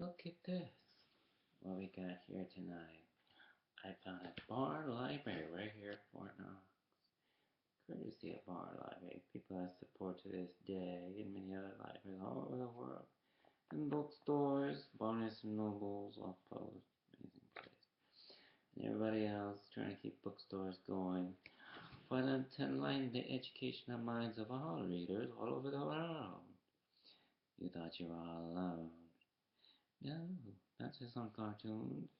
Look at this. What we got here tonight. I found a bar library right here at Fort Knox. Courtesy of bar library. People have support to this day and many other libraries all over the world. And bookstores, Barnes and Nobles, off post, amazing place. And everybody else trying to keep bookstores going. For them to enlighten the educational minds of all readers all over the world. You thought you were all alone. No, not just on cartoons.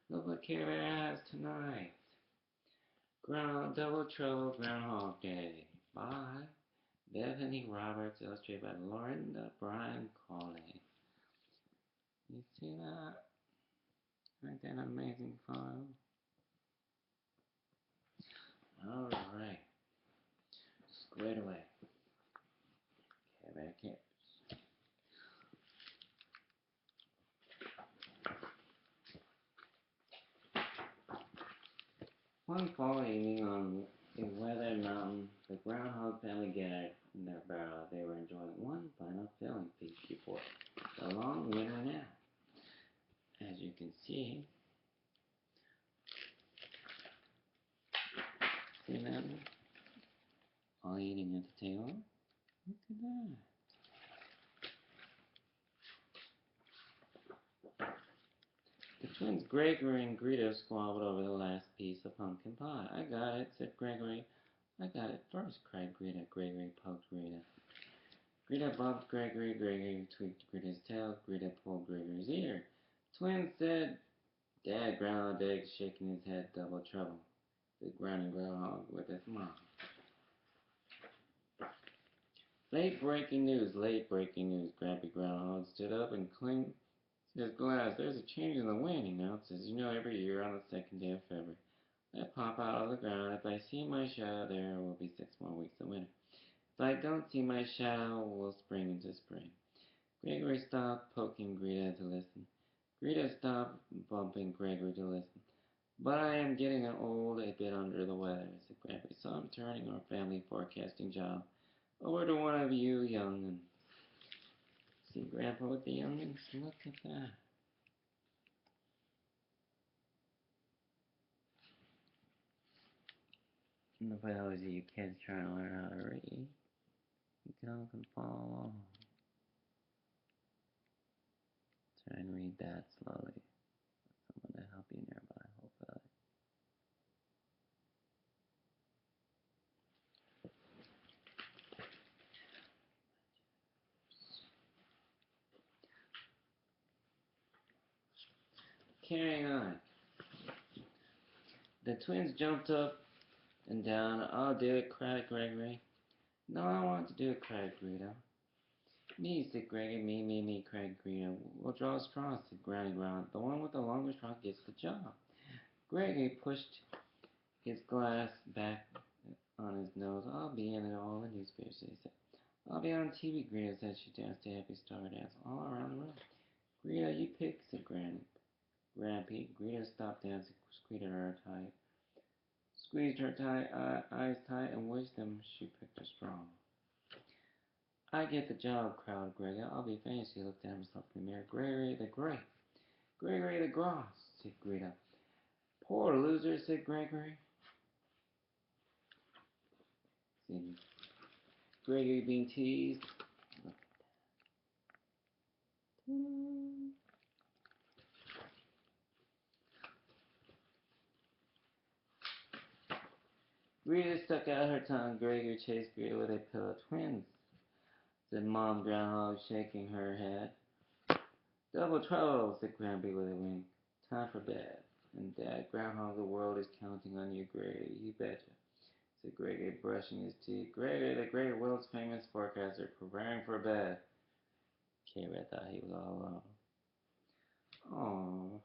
Look what Care Bear has tonight. Trouble Ground Hog Day by Bethany Roberts, illustrated by Lorinda Bryan Colley. You see that? Ain't that amazing fun? Alright. Squared away. Care Bear cares. One fall evening on a weathered mountain, the groundhog family gathered in their burrow. They were enjoying one final filling feast before the long winter nap. As you can see them all eating at the table. Look at that. The twins Gregory and Greta squabbled over the last piece of pumpkin pie. I got it, said Gregory. I got it first, cried Greta. Gregory poked Greta. Greta bumped Gregory. Gregory tweaked Greta's tail. Greta pulled Gregory's ear. Twins said, Dad growled, Egg shaking his head. Double trouble. The grounding groundhog with his mom. Late breaking news, Grampy Groundhog stood up and clinked his glass. There's a change in the wind, he announced. As you know, every year on the second day of February, I pop out of the ground. If I see my shadow, there will be 6 more weeks of winter. If I don't see my shadow, we'll spring into spring. Gregory stopped poking Greta to listen. Greta stopped bumping Gregory to listen. But I am getting old, a bit under the weather, said Grampy, so I'm turning our family forecasting job over to one of you young'uns. See Grandpa with the young'uns? Look at that. And for those of you kids trying to learn how to read, you can follow along. Try and read that slowly. Someone to help you nearby, hopefully. Carrying on. The twins jumped up and down. I'll do it, cried Gregory. No, I want to do it, cried Greta. Me, said Gregory. Me, cried Greta. We'll draw straws, said Granny Ground. The one with the longest straw gets the job. Gregory pushed his glass back on his nose. I'll be in all the newspapers, he said. I'll be on TV, Greta said. She danced a happy star dance all around the room. Greta, you pick, said Grampy. Greta stopped dancing, squeezed her eyes tight, and wished them she picked a straw. I get the job, crowed Greta. I'll be famous. He looked at himself in the mirror. Gregory the Great. Gregory the Gross, said Greta. Poor loser, said Gregory. See, Gregory being teased. Greta stuck out her tongue. Gregory chased Greta with a pillow. Twins, said Mom Groundhog, shaking her head. Double trouble, said Grampy with a wink. Time for bed. And Dad Groundhog, the world is counting on you, Gregory. You betcha, said Gregory, brushing his teeth. Gregory, the great world's famous forecaster, preparing for bed. K-Red thought he was all alone. Aww.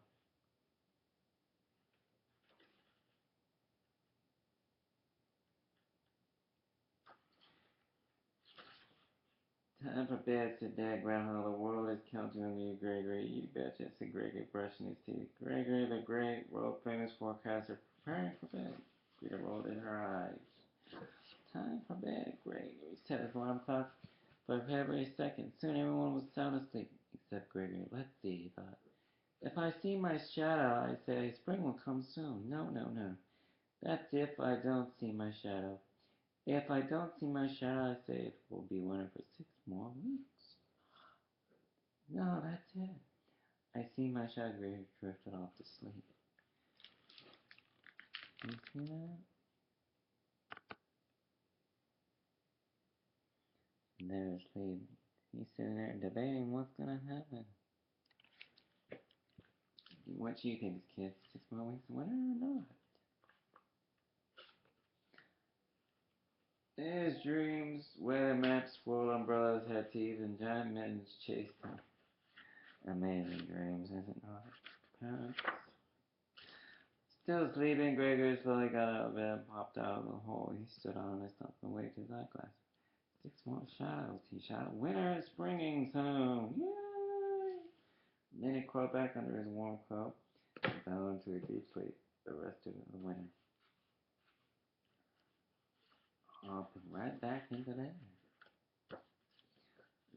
Time for bed, said Dad Groundhog. The world is counting on you, Gregory. You betcha, said Gregory, brushing his teeth. Gregory, the great world-famous forecaster, preparing for bed. Greta rolled in her eyes. Time for bed, Gregory, said his alarm clock. For February 2nd, soon everyone was sound asleep, said Gregory. Let's see, he thought. If I see my shadow, I say, spring will come soon. No, no, no. That's if I don't see my shadow. If I don't see my shadow, I say it will be winter for 6 more weeks. No, that's it. I see my shadow. Gregory drifted off to sleep. You see that? And there's Lee. He's sitting there debating what's gonna happen. What do you think, kids? 6 more weeks of winter or not? His dreams, weather maps, swirled umbrellas, had teeth, and giant mittens chased him. Amazing dreams, is it not? Parents. Still sleeping, Gregory slowly got out of bed and popped out of the hole. He stood on his stump and waved his eyeglass. 6 more shadows, he shouted. Winter is springing soon! Yay! Then he crawled back under his warm coat and fell into a deep sleep the rest of the winter. Hopping right back into there.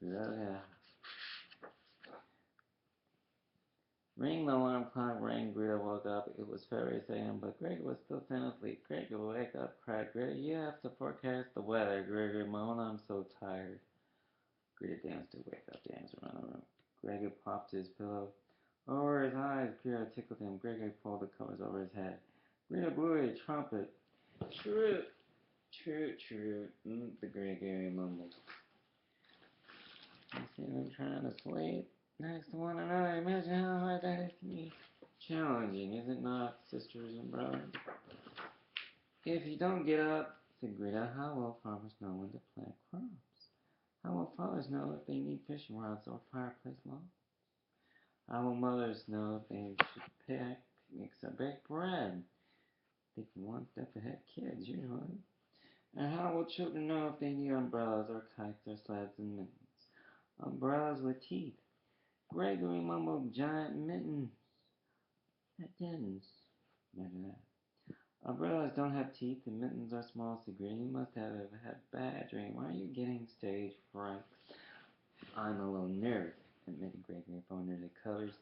Yeah. Ring, the alarm clock rang. Greta woke up. It was February 2nd, but Greg was still sound asleep. Greg, wake up, cried Greta. You have to forecast the weather. Gregory moaned, I'm so tired. Greta danced to wake up, danced around the room. Gregory popped his pillow over his eyes. Greta tickled him. Gregory pulled the covers over his head. Greta blew a trumpet. True, true, true. The Gregory mumbled. You see them trying to sleep next to one another. Imagine how hard that is to me. Challenging, is it not, sisters and brothers? If you don't get up, said Greta, how will farmers know when to plant crops? How will fathers know if they need fishing rods or fireplace logs? How will mothers know if they should pick picnics or bake bread? Thinking one step ahead, kids, usually. And how will children know if they need umbrellas or kites or sleds and mittens? Umbrellas with teeth. Gregory mumbled giant mittens. That didn't. Imagine that. Umbrellas don't have teeth and mittens are small, said Green. You must have had a bad dream. Why are you getting stage fright? I'm a little nervous, admitted Gregory under the covers.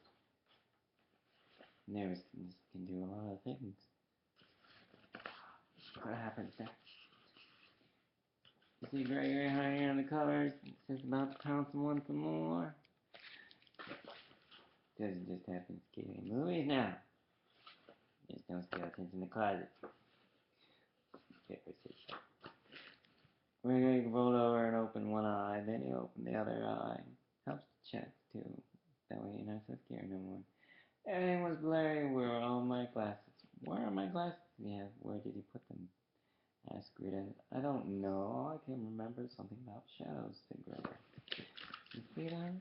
Nervousness can do a lot of things. What happens next? You see Gregory hiding under the covers. He's about to pounce someone some more. Doesn't just happen. Scary movies now. There's no skeletons in the closet. Gregory rolled over and opened one eye, then he opened the other eye. Helps to check, too. That way you're not so scared no more. Everything was blurry. Where are all my glasses? Where are my glasses? Yeah, where did he put them? Asked Greta. I don't know. All I can remember is something about shadows, said Gregory. You see that?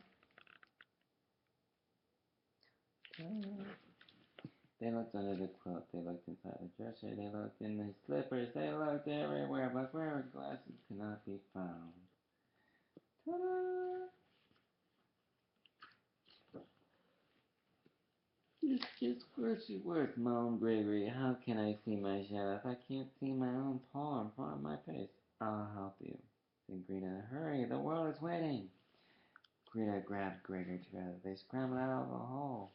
They looked under the quilt. They looked inside the dresser. They looked in the slippers. They looked everywhere, but Gregory's glasses could not be found. Ta-da! It's just worse, moaned Gregory. How can I see my shadow if I can't see my own paw in front of my face? I'll help you, said Greta. Hurry, the world is waiting. Greta grabbed Gregory together. They scrambled out of the hole.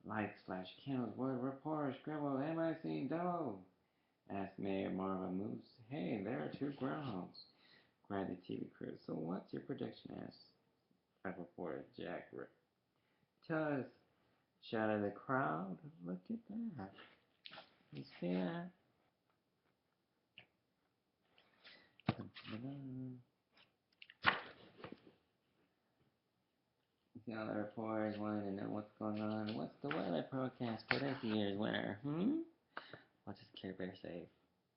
Lights flashed, candles whirred, reporters scribbled, am I seeing double? Asked Mayor Marva Moose. Hey, there are 2 groundhogs, cried the TV crew. So what's your prediction? Asked a reporter, Jack Rick. Tell us, shouted the crowd. Look at that. You see that? You see all the reporters wanting to know what's going on. What's the weather forecast for this year's winter? What does Care Bear say?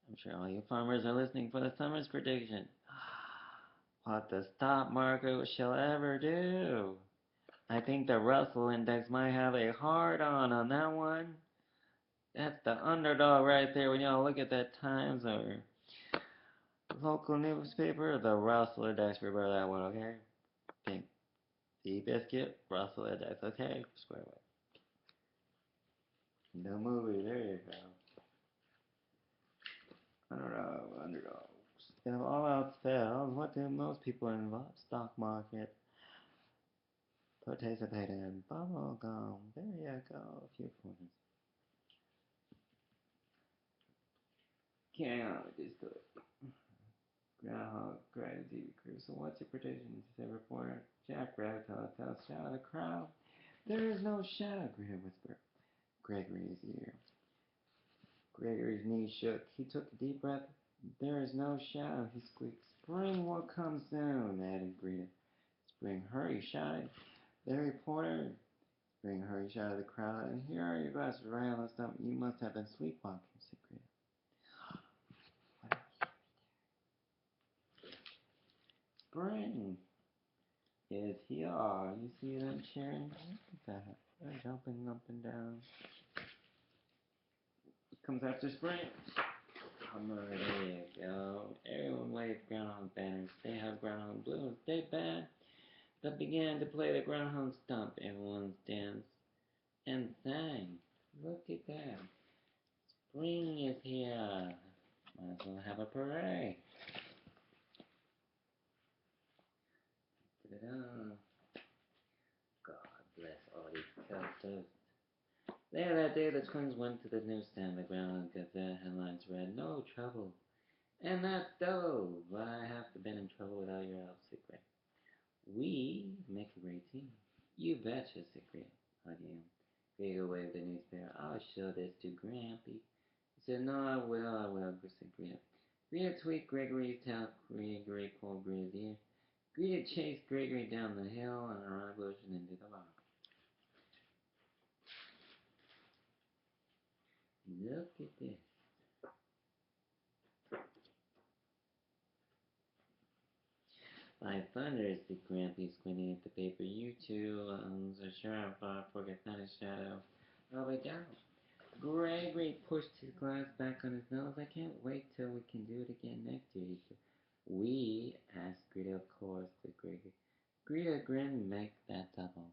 I'm sure all you farmers are listening for the summer's prediction. What the stock market shall ever do? I think the Russell Index might have a hard on that one. That's the underdog right there. When y'all look at that Times or local newspaper, the Russell Index, remember that one, okay? Pink Seabiscuit, Russell Index, okay? Square away. The movie, there you go. Underdogs. If all else fails, what do most people in the stock market Participate in bubble gum. There you go. A few points. Carrying on with this story. Groundhog cried a TV crew. So what's your prediction? Said reporter. Jack Rabbit tells shout of the crowd. There is no shadow, Greta whispered. Gregory's ear. Gregory's knees shook. He took a deep breath. There is no shadow, he squeaked. Spring will come soon, added Greta. Spring, hurry, shouted the reporter. Spring, hurry, shouted the crowd. And here are your glasses right on the stump. You must have been sleepwalking, said Greta. Spring is here. You see them cheering? Look at that. They're jumping up and down. What comes after spring? Summer, there you go. Everyone waved groundhog banners. They have groundhog blues. They band that began to play the groundhog stomp. Everyone danced and sang. Look at that. Spring is here. Might as well have a parade. Ta-da. God bless all these characters. Later that day, the twins went to the newsstand. The Groundhog Gazette headlines read, "No trouble." And that's so. But I have to been in trouble without your help, said Greg. We make a great team. You betcha, said Greg. Hugging him. Gregor waved the newspaper. I'll show this to Grampy. He said, no, I will, said Greta. Greta tweaked Gregory's tail. Gregory pulled Greta's ear. Greta chased Gregory down the hill and around a bush and into the barn. Look at this. By thunder, said Grampy, squinting at the paper. You two, the sheriff, forget not a shadow of a doubt. Gregory pushed his glass back on his nose. I can't wait till we can do it again next year, he said. We, asked Greta, of course, said Gregory. Greta grinned, make that double.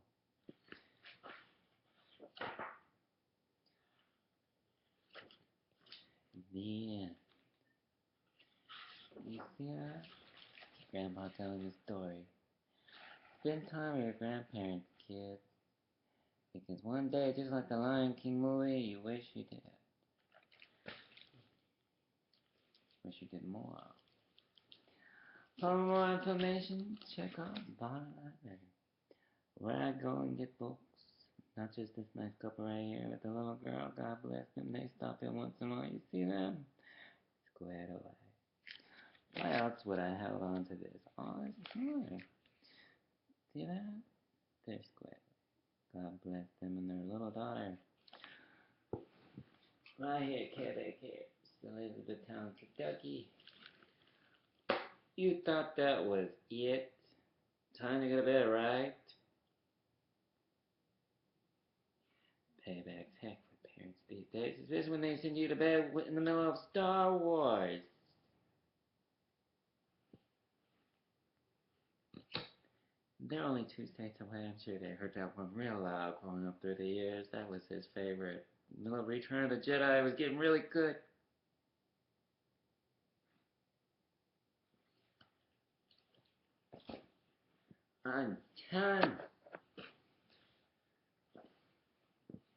The end. You see that? Grandpa telling a story. Spend time with your grandparents, kids. Because one day, just like the Lion King movie, you wish you did it. Wish you did more. For more information, check out Bottom Line, where I go and get books. Not just this nice couple right here with the little girl. God bless them. They stop in once in a while. You see them? Squared away. Why else would I held on to this all this time? See that? They're squared. God bless them and their little daughter. Right here, Quebec here. Still Elizabethtown, Kentucky. You thought that was it? Time to go to bed, right? Payback's heck for parents these days. Is this when they send you to bed in the middle of Star Wars? They're only 2 states away. I'm sure they heard that one real loud growing up through the years. That was his favorite. The little Return of the Jedi was getting really good. I'm 10.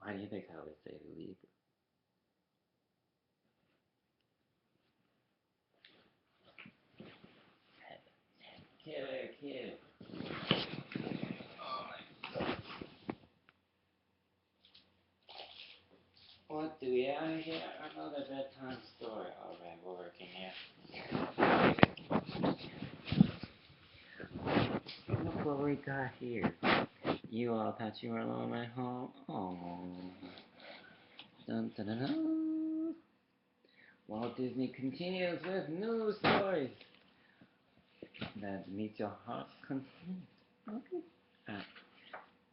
Why do you think I would say to leave? Kid. Oh my God. What do we have here? Another bedtime story. Alright, we're working here. Look what we got here. You all thought you were alone at home? Oh. Dun dun dun dun. Walt Disney continues with new stories that meet your heart's content. Okay.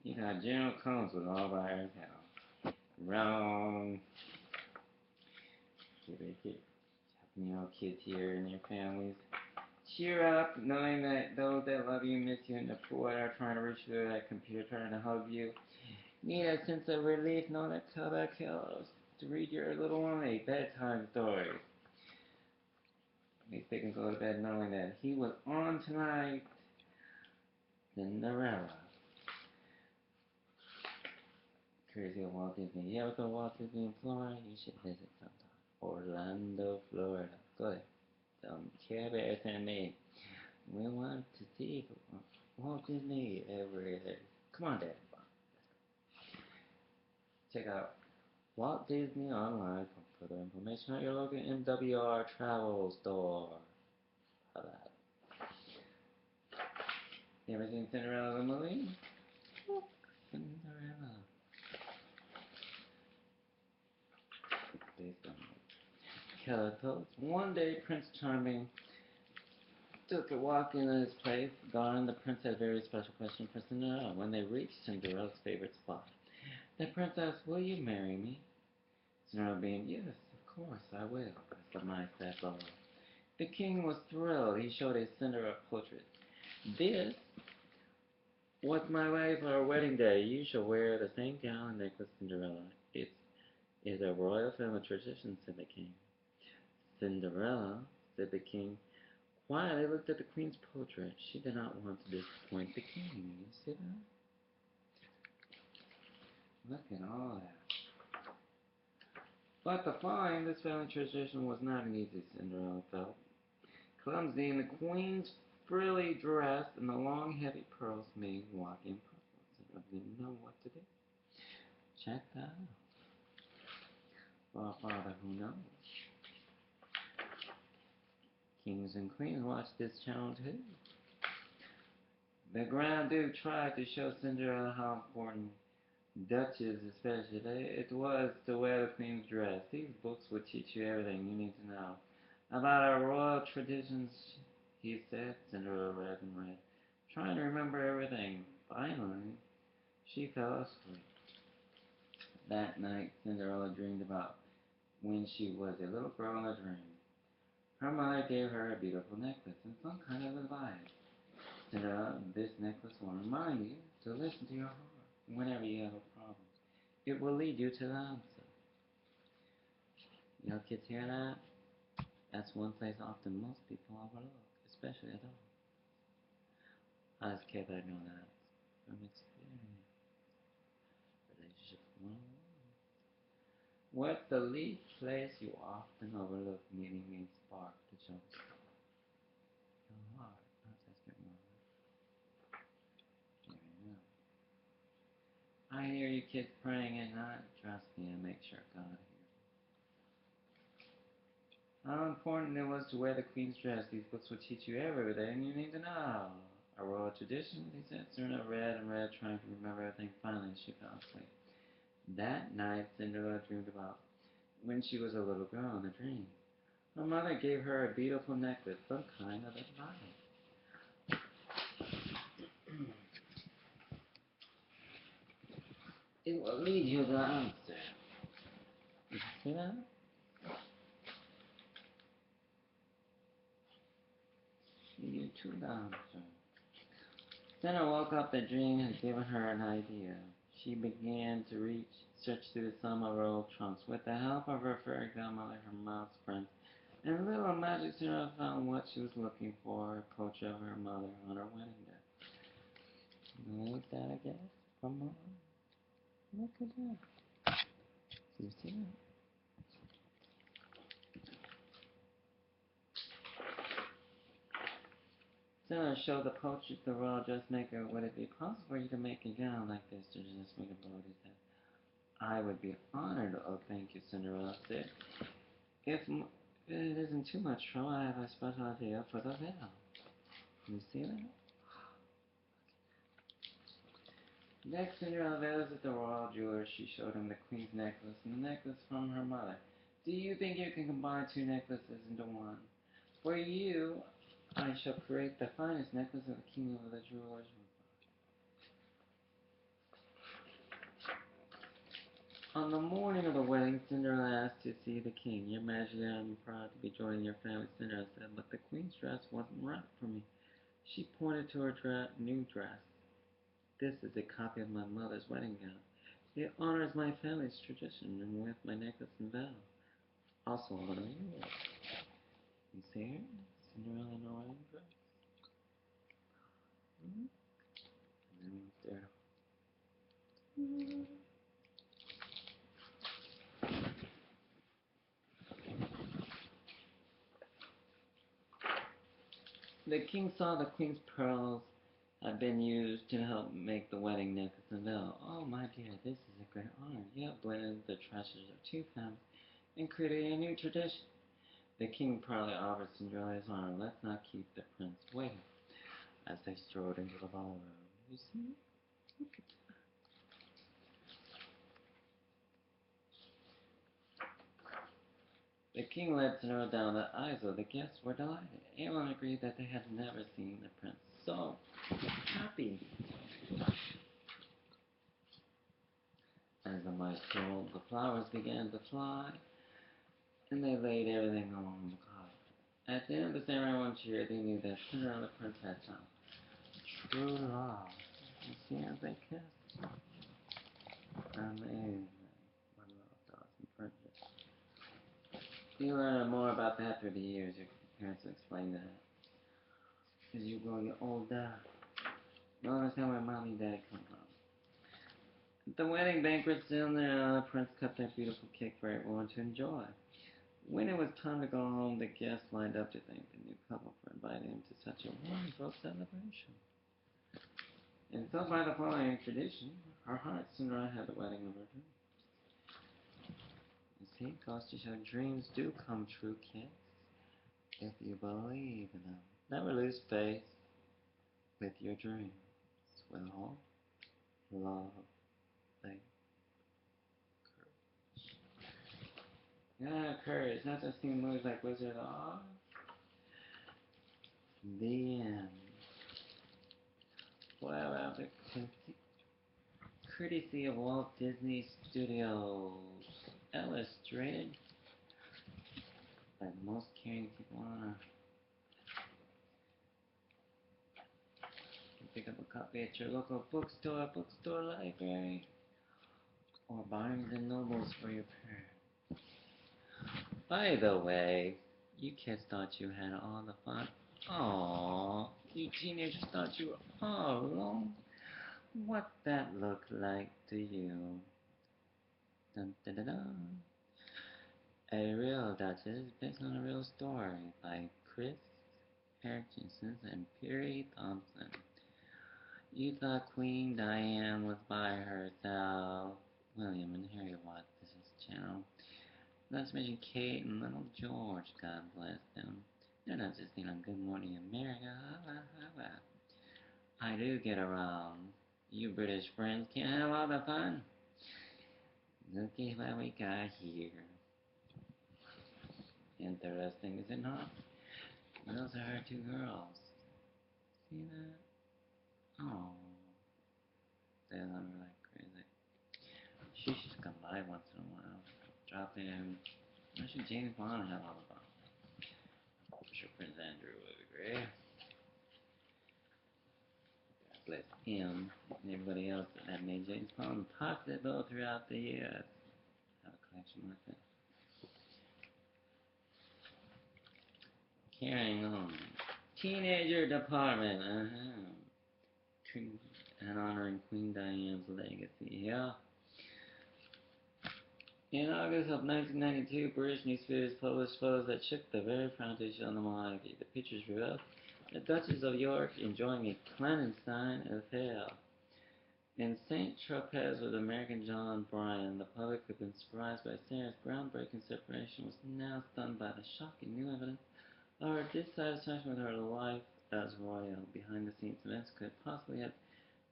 You got General Combs with all by herself. Wrong. Helping your kids here and your families. Cheer up, knowing that those that love you, miss you, and the poor are trying to reach through that computer, trying to hug you. Need a sense of relief, know that tell that killers to read your little one a bedtime story. At least they can go to bed knowing that he was on tonight. Cinderella. Courtesy of Walt Disney. You ever go to Walt Disney in Florida? You should visit sometime. Orlando, Florida. Go ahead. Care Bears and me. We want to see Walt Disney every day. Come on, Dad. Check out Walt Disney online for further information at your local MWR travel store. How about it? You ever seen Cinderella the movie? Cinderella. Based on Keller Toads. One day, Prince Charming took a walk in his place. Gone, the prince had a very special question for Cinderella. When they reached Cinderella's favorite spot, the prince asked, "Will you marry me?" Cinderella beamed, "Yes, of course I will," as the mice said below. The king was thrilled. He showed a Cinderella portrait. "This was my wife for our wedding day. You shall wear the same gown and necklace, Cinderella. It is a royal family tradition," said the king. Cinderella, said the king, quietly looked at the queen's portrait. She did not want to disappoint the king. You see that? Look at all that. But to find this family tradition was not easy, Cinderella felt. Clumsy in the queen's frilly dress and the long, heavy pearls made walking impossible. Cinderella didn't know what to do. Check that out. For a father who knows. Kings and queens watch this channel too. The Grand Duke tried to show Cinderella how important, Duchess especially, it was to wear the queen's dress. These books would teach you everything you need to know about our royal traditions, he said. Cinderella read and read, trying to remember everything. Finally, she fell asleep. That night, Cinderella dreamed about when she was a little girl in a dream. Her mother gave her a beautiful necklace and some kind of advice. Cinderella, this necklace will remind you to listen to your heart whenever you have a problem. It will lead you to the answer. You kids hear that? That's one place often most people overlook, especially adults. I just care that I know that from experience. Relationship 101. What's the least place you often overlook meeting a spark to jump your heart? Not just your mind. There you know. I hear you kids praying at night. Trust me, I make sure God hears. How important it was to wear the queen's dress. These books will teach you everything you need to know. A royal tradition, he said. Cinderella read and read, trying to remember everything. Finally, she fell asleep. That night, Cinderella dreamed about when she was a little girl in a dream. Her mother gave her a beautiful necklace, some kind of advice. It will lead you to the answer. Did you see that? Lead you to the answer. Cinderella woke up. The dream had given her an idea. She began to search through some of her old trunks. With the help of her fairy godmother, her mouse friend, and little magic, Cinderella found what she was looking for, a portrait of her mother on her wedding day. Believe that, I guess, from her. Look at that. You see that? Cinderella showed the portrait to the royal dressmaker. Would it be possible for you to make a gown like this? The dressmaker bowed his head. I would be honored. Oh, thank you, Cinderella said. If it isn't too much trouble, I have a special idea for the veil. You see that? Next, Cinderella visited the royal jeweler. She showed him the queen's necklace and the necklace from her mother. Do you think you can combine two necklaces into one? For you, I shall create the finest necklace of the kingdom of the jewelers. On the morning of the wedding, Cinderella asked to see the king. Your Majesty, I am proud to be joining your family, Cinderella said, but the queen's dress wasn't right for me. She pointed to her new dress. This is a copy of my mother's wedding gown. It honors my family's tradition and with my necklace and veil. Also honor yours. You see her? Cinderella in her wedding dress. And then there. The king saw the queen's pearls had been used to help make the wedding necklace and veil. Oh, my dear, this is a great honor. You have blended the treasures of two families and created a new tradition. The king proudly offered Cinderella his arm. Let's not keep the prince waiting. As they strode into the ballroom. You see? Look at the king led Cinderella down the aisle. The guests were delighted. Everyone agreed that they had never seen the prince so happy. As the mice rolled, the flowers began to fly, and they laid everything on the carpet. At the end of the ceremony, everyone cheered. They knew that Cinderella and the prince had found true love. You see, as they kissed, amazing what love does in friendship. You learn more about that through the years. Your parents will explain that. As you grow older, you'll understand where mommy and daddy come from. At the wedding banquet, the prince cut their beautiful cake for everyone to enjoy. When it was time to go home, the guests lined up to thank the new couple for inviting them to such a wonderful celebration. And so by the following tradition, her heart Cinderella had the wedding of her dreams. You see, it goes to show dreams do come true, kids, if you believe in them. Never lose faith with your dreams. With hope, love, faith, courage. You gotta have courage, not just seeing movies like Wizard of Oz. The end. Well, after courtesy of Walt Disney Studios, illustrated by the most caring people on earth. You can pick up a copy at your local bookstore, library, or Barnes and Nobles for your parents. By the way, you kids thought you had all the fun. Aww, you teenagers thought you were all alone. What that look like to you? Dun, dun, dun, dun. A Real Duchess, based on a real story by Chris Hutchinson and Perry Thompson. You thought Queen Diane was by herself. William and Harry watched this channel. Let's mention Kate and little George, God bless them. They're not just seen on Good Morning America. I do get around. You British friends can't have all the fun. Look at what we got here. Interesting, is it not? Those are her two girls. See that? Oh, they love her like crazy. She should come by once in a while. Drop in. Why should James Bond have all the fun? I'm sure Prince Andrew would agree. God bless him and everybody else that made James Bond possible throughout the years. Have a collection like that. Carrying on. Teenager department. And honoring Queen Diane's legacy. Yeah. In August of 1992, British newspapers published photos that shook the very foundation of the monarchy. The pictures revealed the Duchess of York enjoying a clandestine affair. In St. Tropez with American John Bryan, the public had been surprised by Sarah's groundbreaking separation, was now stunned by the shocking new evidence of her dissatisfaction with her life as royal. Behind the scenes events could possibly have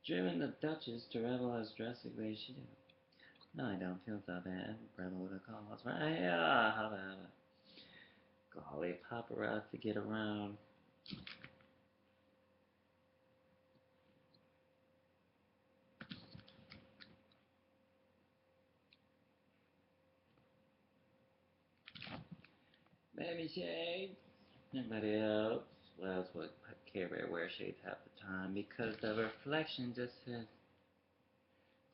driven the Duchess to rebel as drastically as she did. No, I don't feel so bad. Rebel with a cause. Right here. How about it? Golly, paparazzi get around. Baby shades. Anybody else? Well, that's what Care Bear wear shades half the time because the reflection just hits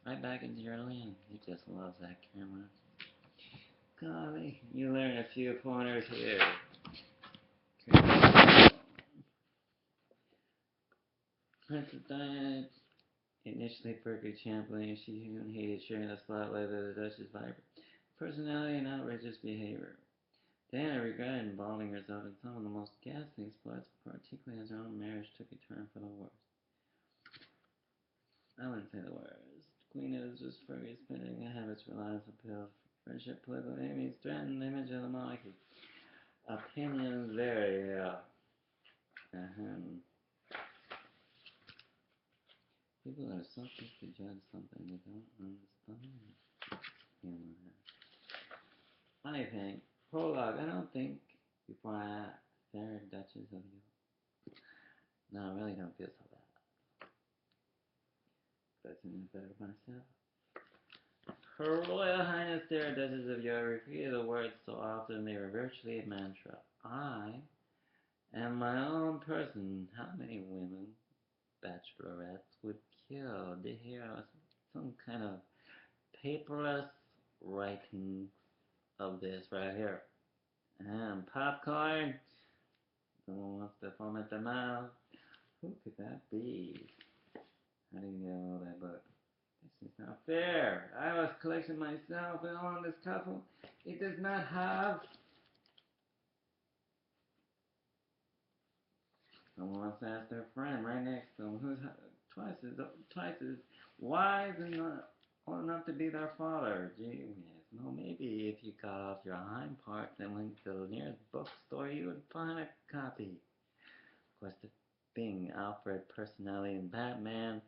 right back into your lens. He just loves that camera. Golly, you learn a few pointers here. Princess Diana initially perfectly championing, she hated sharing the spotlight of the Duchess' vibrant personality and outrageous behavior. Diana regretted involving herself in some of the most ghastly exploits, particularly as her own marriage took a turn for the worse. I wouldn't say the worst. Queen Elizabeth's free spending habits, reliance on pills, friendship, political enemies, threatened the image of the monarchy. Opinions vary. Ahem. People are so quick to judge something they don't understand. I think, prologue, I don't think before I act, fair Duchess of York. No, I really don't feel so bad. But I think better myself. Her Royal Highness Sarah Duchess of York repeated the words so often they were virtually a mantra. I am my own person. How many women, bachelorettes, would kill to hear some kind of paperless writing of this right here? And popcorn. Someone wants to foam at the mouth. Who could that be? How do you know that book? This is not fair. I was collecting myself and on this couple. It does not have. Someone wants to ask their friend right next to them who's twice as wise and not old enough to be their father. Gee whiz. No, maybe if you got off your hind part and went to the nearest bookstore, you would find a copy. Of course, the thing, Alfred, personality, and Batman,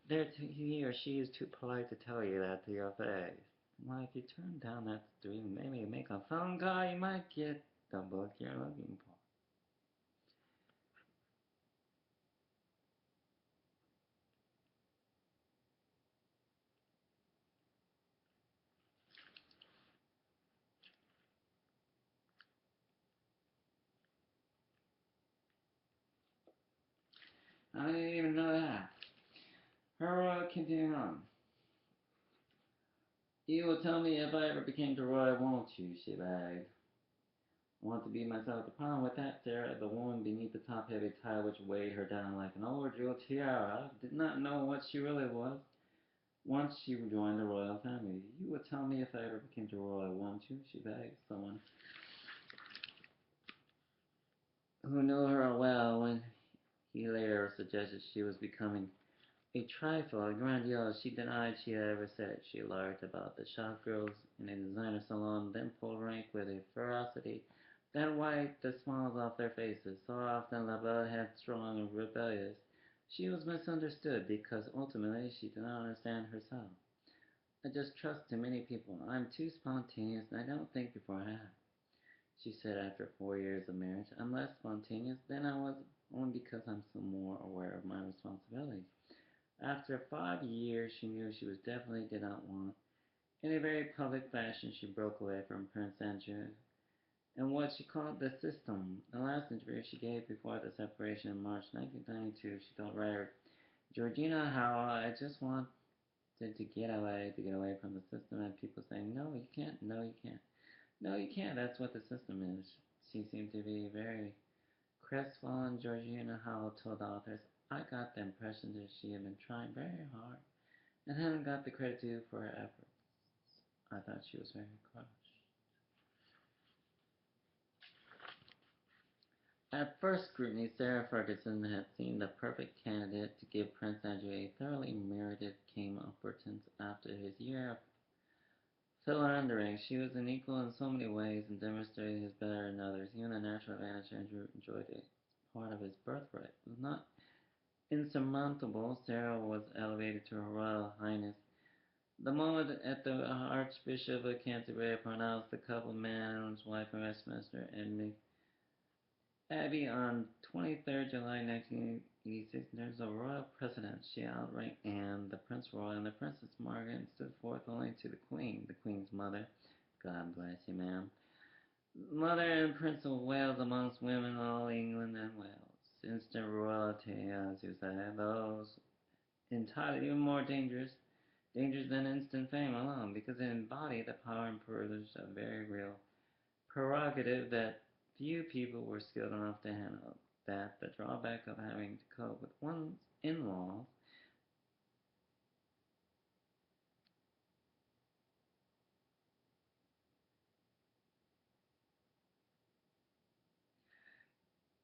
he or she is too polite to tell you that to your face. Well, if you turn down that street and maybe make a phone call, you might get the book you're looking for. I didn't even know that. Her continuing on. You will tell me if I ever became Roy, won't you? She begged. I want to be myself. The problem with that, Sarah, the woman beneath the top-heavy tie which weighed her down like an old jewel tiara, did not know what she really was. Once she joined the royal family, you would tell me if I ever became Roy, won't you? She begged someone who knew her well when he later suggested she was becoming a trifle grandiose. She denied she had ever said it. She larked about the shop girls in a designer salon, then pulled rank with a ferocity that wiped the smiles off their faces. So often La Belle headstrong and rebellious, she was misunderstood because ultimately she did not understand herself. I just trust too many people. I'm too spontaneous and I don't think before I act. She said after 4 years of marriage, I'm less spontaneous than I was only because I'm so more aware of my responsibilities. After 5 years, she knew she was definitely did not want. In a very public fashion, she broke away from Prince Andrew and what she called the system. The last interview she gave before the separation in March 1992, she told writer Georgina how I just wanted to get away from the system, and people saying, no, you can't, no, you can't. No, you can't, that's what the system is. She seemed to be very crestfallen. Georgina Howell told authors, I got the impression that she had been trying very hard and hadn't got the credit due for her efforts. I thought she was very crushed. At first scrutiny, Sarah Ferguson had seemed the perfect candidate to give Prince Andrew a thoroughly merited King of Importance after his year of philandering. She was an equal in so many ways and demonstrated his better in others. Even the natural advantage Andrew enjoyed a part of his birthright was not insurmountable. Sarah was elevated to her Royal Highness the moment at the Archbishop of Canterbury pronounced the couple, man and his wife in Westminster and Abbey on 23rd July 1986, in terms of royal precedence, she outranked Anne, the Prince Royal, and the Princess Margaret, and stood forth only to the Queen's mother. God bless you, ma'am. Mother and Prince of Wales amongst women, all England and Wales. Instant royalty, as you say, those entirely even more dangerous than instant fame alone, because it embodied the power and privilege of very real prerogative that few people were skilled enough to handle. That the drawback of having to cope with one's in-laws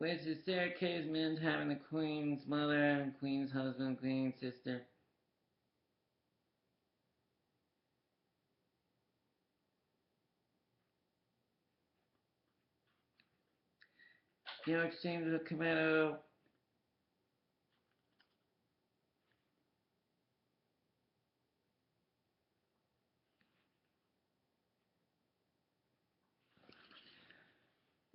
which the staircase meant having the queen's mother and queen's husband, queen's sister. New York seems to commit a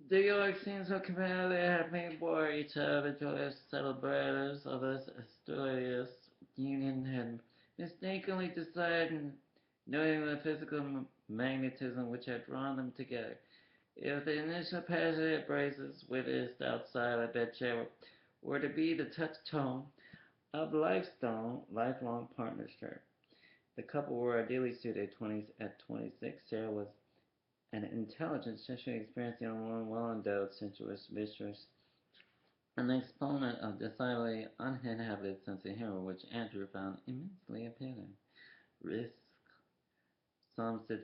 New York seems to command they have made war each other joyous celebrators of this historious union had mistakenly decided, knowing the physical magnetism which had drawn them together. If the initial passionate embraces witnessed outside the bedchamber were to be the touchstone of lifelong partnership, the couple were ideally suited. 26, Sarah was an intelligent, sexually experienced young woman, well-endowed, sensuous mistress, an exponent of decidedly uninhabited sense of humor, which Andrew found immensely appealing. Risk, some said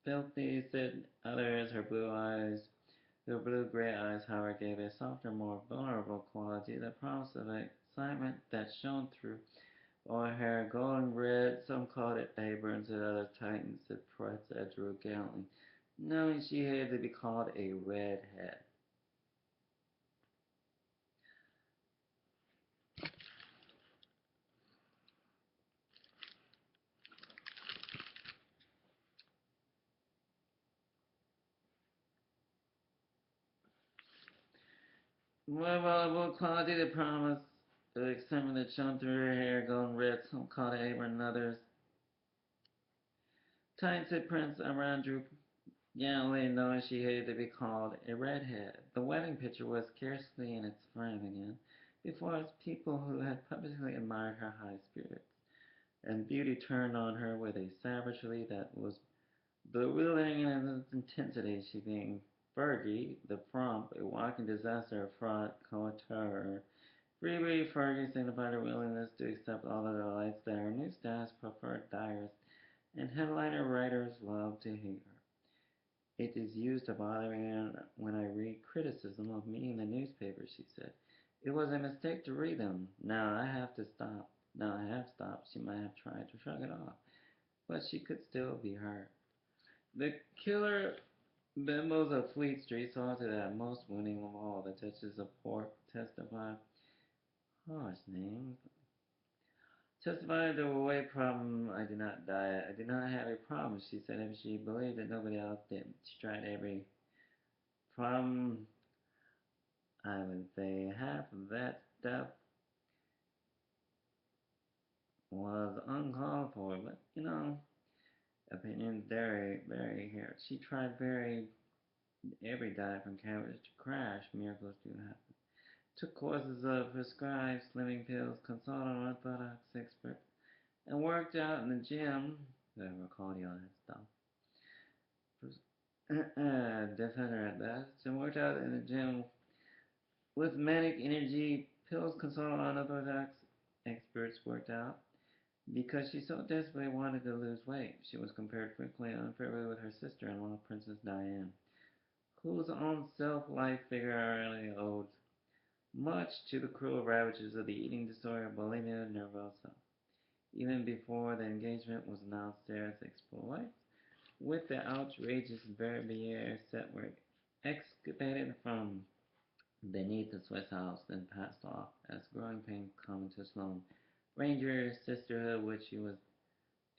filthy, said others, her blue-gray eyes, however, gave a softer, more vulnerable quality, the promise of excitement that shone through. Or her golden red, some called it Abrams and other Titans that pressed at Drew gallantly, knowing she hated to be called a redhead. More valuable quality the promise of excitement that shone through her hair, golden red, some called it Abrams and others. Titans said Prince around Drew gallantly, knowing she hated to be called a redhead. The wedding picture was scarcely in its frame again, before its people who had publicly admired her high spirits and beauty turned on her with a savagery that was bewildering in its intensity, she being Fergie, the frump, a walking disaster of fraud, coiteur. Freebie Fergie signified her willingness to accept all the delights that her new stars preferred diarist and headliner writers loved to hear. It is used to bother me when I read criticism of me in the newspaper, she said. It was a mistake to read them. Now I have to stop. Now I have stopped. She might have tried to shrug it off, but she could still be heard. The killer bimbos of Fleet Street saw to that most winning of all, the Duchess of Pork testified. Harsh names. Testified to a weight problem. I did not diet. I did not have a problem, she said, if she believed that nobody else did. She tried every problem. I would say half of that stuff was uncalled for, but opinions vary here. She tried every diet from cabbage to crash. Miracles do happen. Took courses of prescribed slimming pills, consulted an orthodox expert, and worked out in the gym. Whoever called you all that stuff. Defender at best. And worked out in the gym with manic energy. Pills, consulted on unorthodox experts, worked out. Because she so desperately wanted to lose weight, she was compared frequently and unfairly with her sister-in-law, Princess Diane, whose own self-life figure owed much to the cruel ravages of the eating disorder bulimia nervosa. Even before the engagement was announced, Sarah's exploits with the outrageous Verbier set were excavated from beneath the Swiss house, then passed off as growing pains common to Sloane. Ranger sisterhood, which she was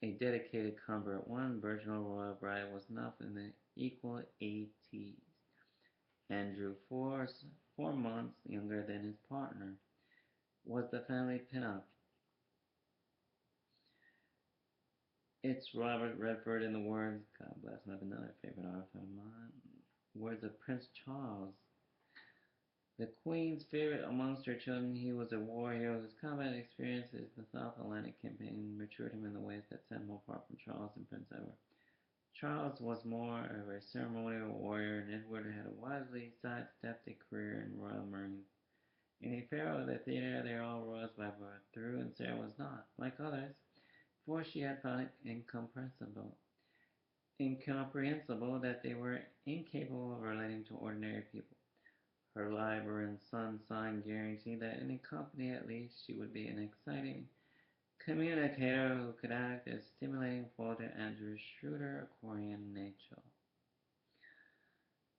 a dedicated convert, one virginal royal bride was enough in the equal 80s. Andrew, 4 months younger than his partner, was the family pinup. It's Robert Redford in the words, God bless him, another favorite author of mine, words of Prince Charles. The Queen's favorite amongst her children, he was a war hero whose combat experiences in the South Atlantic campaign matured him in the ways that set him apart from Charles and Prince Edward. Charles was more of a ceremonial warrior, and Edward had wisely sidestepped a career in Royal Marines. In a pharaoh of the theater, they are all royals by birth, through, and Sarah was not, like others, for she had found it incomprehensible that they were incapable of relating to ordinary people. Her Liberian sun sign guaranteed that in a company at least she would be an exciting communicator who could act as stimulating for to Andrew's shrewder Aquarian nature.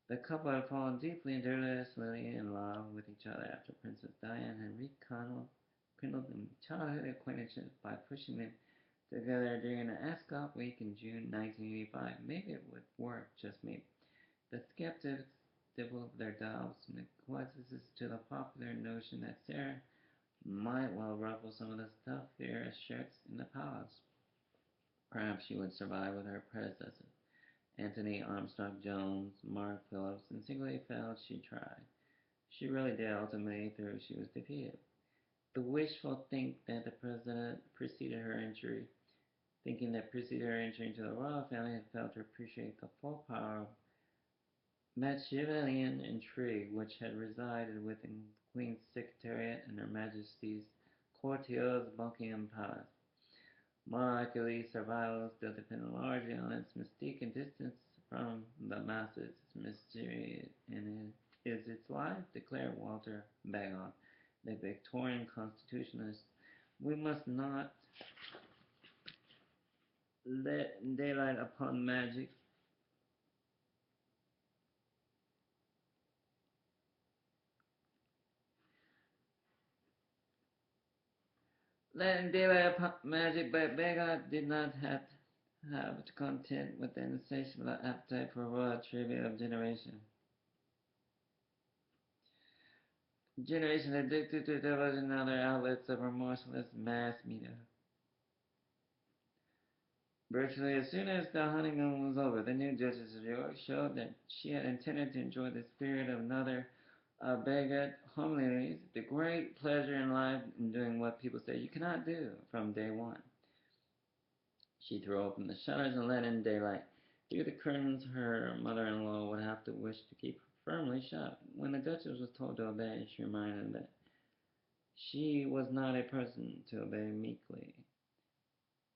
The couple had fallen deeply and dangerously in love with each other after Princess Diana had rekindled their childhood acquaintanceship by pushing them together during an Ascot week in June 1985. Maybe it would work, just maybe. The skeptics developed their doubts and the consequences to the popular notion that Sarah might well ruffle some of the stuffier shirts in the palace. Perhaps she would survive with her predecessors, Anthony Armstrong Jones, Mark Phillips, and secretly felt she tried. She really did ultimately through she was defeated. The wishful think that the president preceded her entry, thinking that preceded her entry into the royal family had failed to appreciate the full power of Machiavellian intrigue which had resided within the Queen's Secretariat and Her Majesty's courtiers' Buckingham Palace. Monarchy survival still depended largely on its mystique and distance from the masses. Its mystery in it is its life, declared Walter Bagehot, the Victorian constitutionalist. We must not let daylight upon magic letting daylight upon magic, but Bagehot did not have to content with the insatiable appetite for royal trivia of generation addicted to television and other outlets of remorseless mass media. Virtually as soon as the honeymoon was over, the new Duchess of York showed that she had intended to enjoy the spirit of another Bagehot homilies, the great pleasure in life in doing what people say you cannot do from day one. She threw open the shutters and let in daylight. Through the curtains her mother-in-law would have to wish to keep firmly shut. When the Duchess was told to obey, she reminded that she was not a person to obey meekly.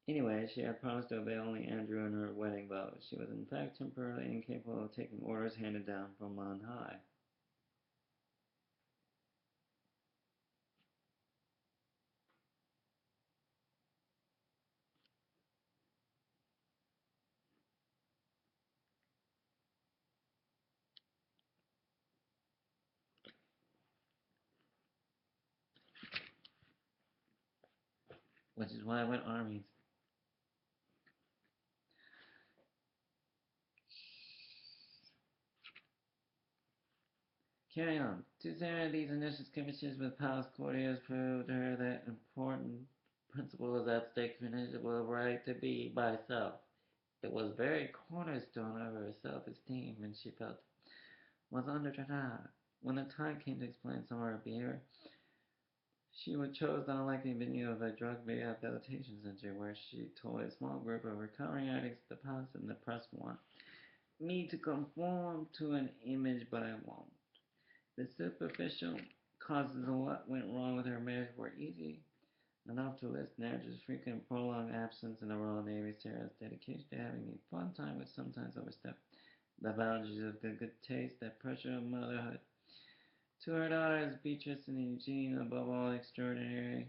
Anyway, she had promised to obey only Andrew in her wedding vows. She was in fact temporarily incapable of taking orders handed down from on high. Which is why I went armies. Carry on. To Sarah, these initial skirmishes with palace courtiers proved to her that important principle is at stake for an inalienable right to be by self. It was very cornerstone of her self-esteem, and she felt was under attack. When the time came to explain some of her behavior, she would chose the unlikely venue of a drug rehabilitation center where she told a small group of recovering addicts the past and the press want me to conform to an image, but I won't. The superficial causes of what went wrong with her marriage were easy enough to list. Andrew's frequent prolonged absence in the Royal Navy, Sarah's dedication to having a fun time would sometimes overstep the boundaries of good taste, that pressure of motherhood. To her daughters, Beatrice and Eugene, above all extraordinary,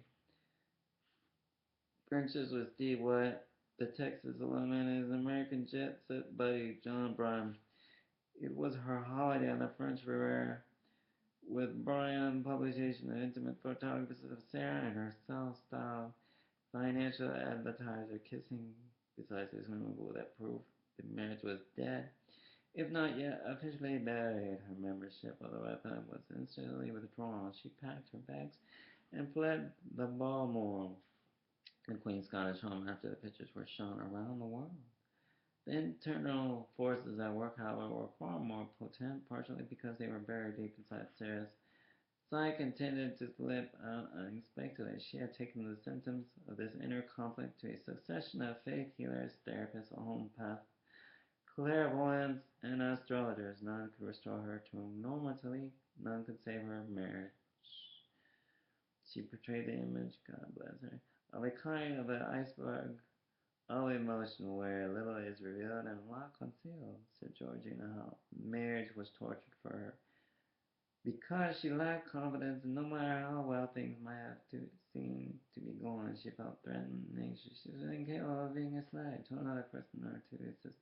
Princess with Steve White, the Texas alum, and his American jet set buddy, John Bryan. It was her holiday on the French Riviera, with Bryan publication and intimate photographs of Sarah and her self-styled financial advertiser kissing besides a swimming pool that proved the marriage was dead. If not yet officially buried, her membership of the Red Club was instantly withdrawn. She packed her bags and fled the Balmoral, the Queen's Scottish home, after the pictures were shown around the world. The internal forces at work, however, were far more potent, partially because they were buried deep inside Sarah's psyche and tended to slip out unexpectedly. She had taken the symptoms of this inner conflict to a succession of faith healers, therapists, homeopaths, clairvoyants, and astrologers. None could restore her to normality. None could save her marriage. She portrayed the image, God bless her, of a kind of an iceberg of emotion where little is revealed and a lot concealed, said Georgina Howe. Marriage was tortured for her Because she lacked confidence, and no matter how well things might have seemed to be going, she felt threatened and anxious. She was incapable of being a slave to another person or to assist.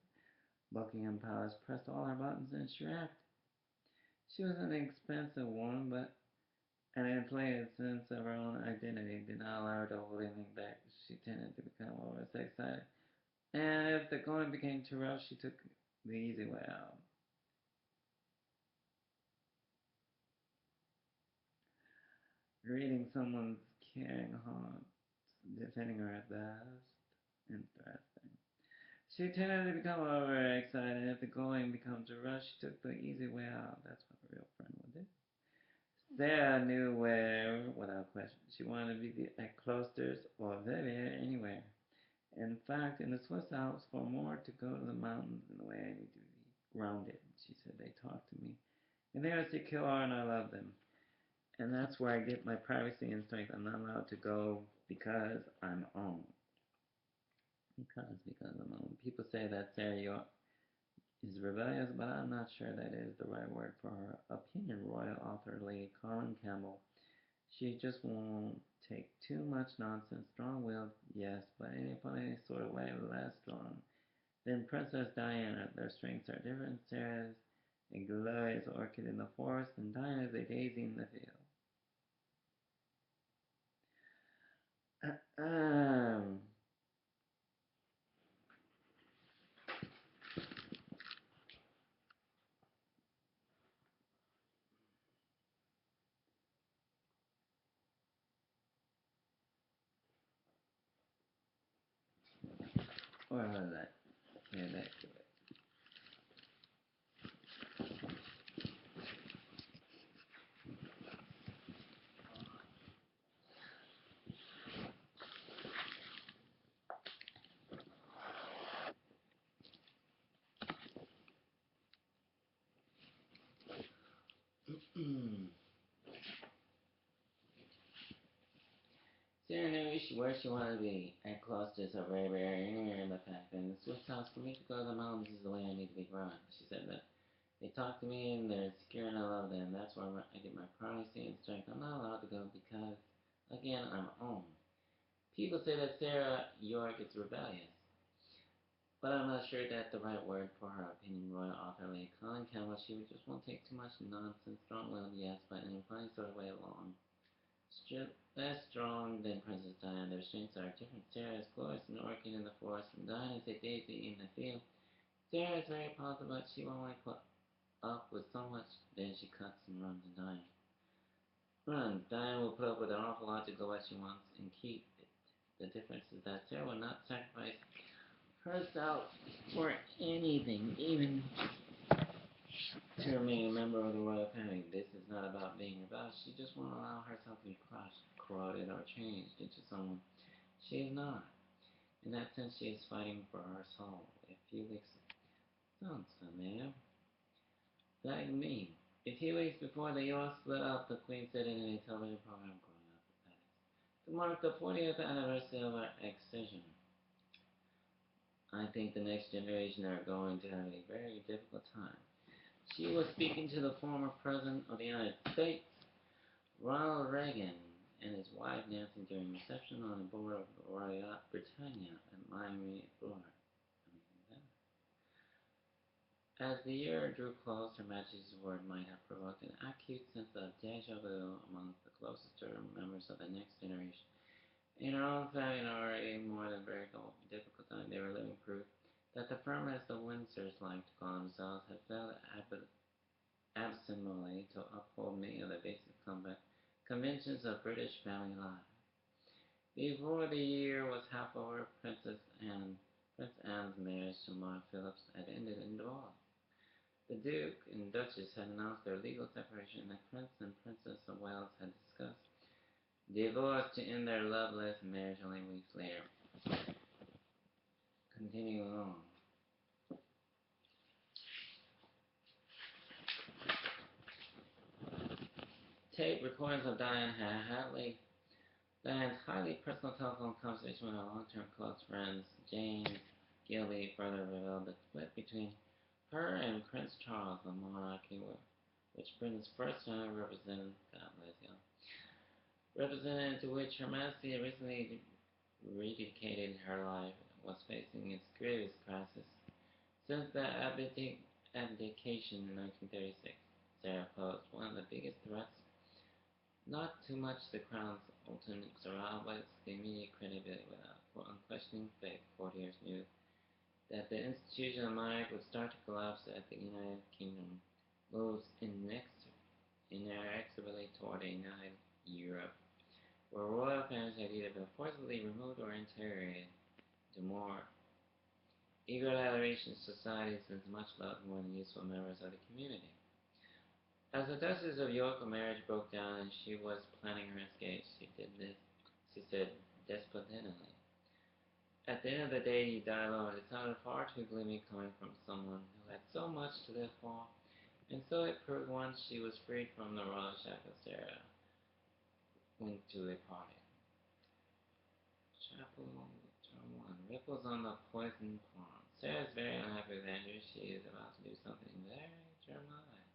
Buckingham Palace pressed all her buttons and she rapped. She was an expensive woman, but an inflated sense of her own identity did not allow her to hold anything back. She tended to become overexcited. And if the going became too rough, she took the easy way out. Reading someone's caring heart, defending her at best. Interesting. She tended to become overexcited, and if the going becomes a rush, she took the easy way out. That's what a real friend would do. Sarah knew where, without question, she wanted to be at cloisters or very anywhere. In fact, in the Swiss Alps, for more to go to the mountains in the way I need to be grounded. She said they talk to me, and they are secure, and I love them. And that's where I get my privacy and strength. I'm not allowed to go because I'm owned. Because I'm owned. People say that Sarah York is rebellious, but I'm not sure that is the right word for her. Opinion royal author Lady Colin Campbell. She just won't take too much nonsense. Strong-willed, yes, but in a funny sort of way, less strong than Princess Diana. Their strengths are different. Sarah's a glorious orchid in the forest, and Diana's a daisy in the field. Um, or was that? Yeah, back to it. Sarah knew where she wanted to be. At cloisters or very rare anywhere in the pack. And the Swiss house for me to go to the mountains is the way I need to be growing. She said that they talk to me and they're secure and I love them. That's where I get my privacy and strength. I'm not allowed to go because, again, I'm owned. People say that Sarah York is rebellious, but I'm not sure that's the right word for her opinion. Royal author Lady Colin Campbell, she would just won't take too much nonsense. Strong-willed, yes, but in a funny sort of way along. Less strong than Princess Diana. Their strengths are different. Sarah is glorious and orchid in the forest, and Diana is a daisy in the field. Sarah is very positive, but she won't only put up with so much, then she cuts and runs and Diana. Runs. Diana will put up with an awful lot to go what she wants and keep it. The difference is that Sarah will not sacrifice herself for anything, even to remain a member of the royal family. This is not about being rebellious. She just won't allow herself to be crushed, corroded, or changed into someone she is not. In that sense, she is fighting for her soul. A few weeks sounds familiar. Like me. A few weeks before the U.S. split up, the Queen said in a television program growing up with that. To mark the 40th anniversary of our excision, I think the next generation are going to have a very difficult time. She was speaking to the former President of the United States, Ronald Reagan, and his wife Nancy during reception on the board of Royal Britannia in Miami, Florida. As the year drew close, Her Majesty's word might have provoked an acute sense of déjà vu amongst the closest to her members of the next generation. In her own family, and already more than very difficult time, they were living proof that the firmness the Windsors like to call themselves had failed absently to uphold many of the basic conventions of British family life. Before the year was half over, Prince Anne's marriage to Mark Phillips had ended in divorce. The Duke and Duchess had announced their legal separation, and the Prince and Princess of Wales had discussed divorce to end their loveless marriage only weeks later. Continuing on. Tape recordings of Diane's highly personal telephone conversation with her long-term close friends, James Gilby, further revealed the split between her and Prince Charles, the monarch which Britain's first time represented, God bless y'all, represented to which Her Majesty had recently rededicated her life, was facing its gravest crisis. Since the abdication in 1936, Sarah posed one of the biggest threats, not too much the crown's ultimate survival, but its immediate credibility. Without unquestioning faith, courtiers knew that the institution of monarch would start to collapse as the United Kingdom moves inexorably toward a united Europe, where royal families had either been forcibly removed or integrated into more egalitarian societies and much loved more than useful members of the community. As the Duchess of York marriage broke down and she was planning her escape, she said despondently. At the end of the day, you die alone. It sounded far too gloomy coming from someone who had so much to live for, and so it proved once she was freed from the royal shackles. Sarah went to a party. Chapel 1. Ripples on the poison pond. Sarah's very unhappy with Andrew. She is about to do something very dramatic.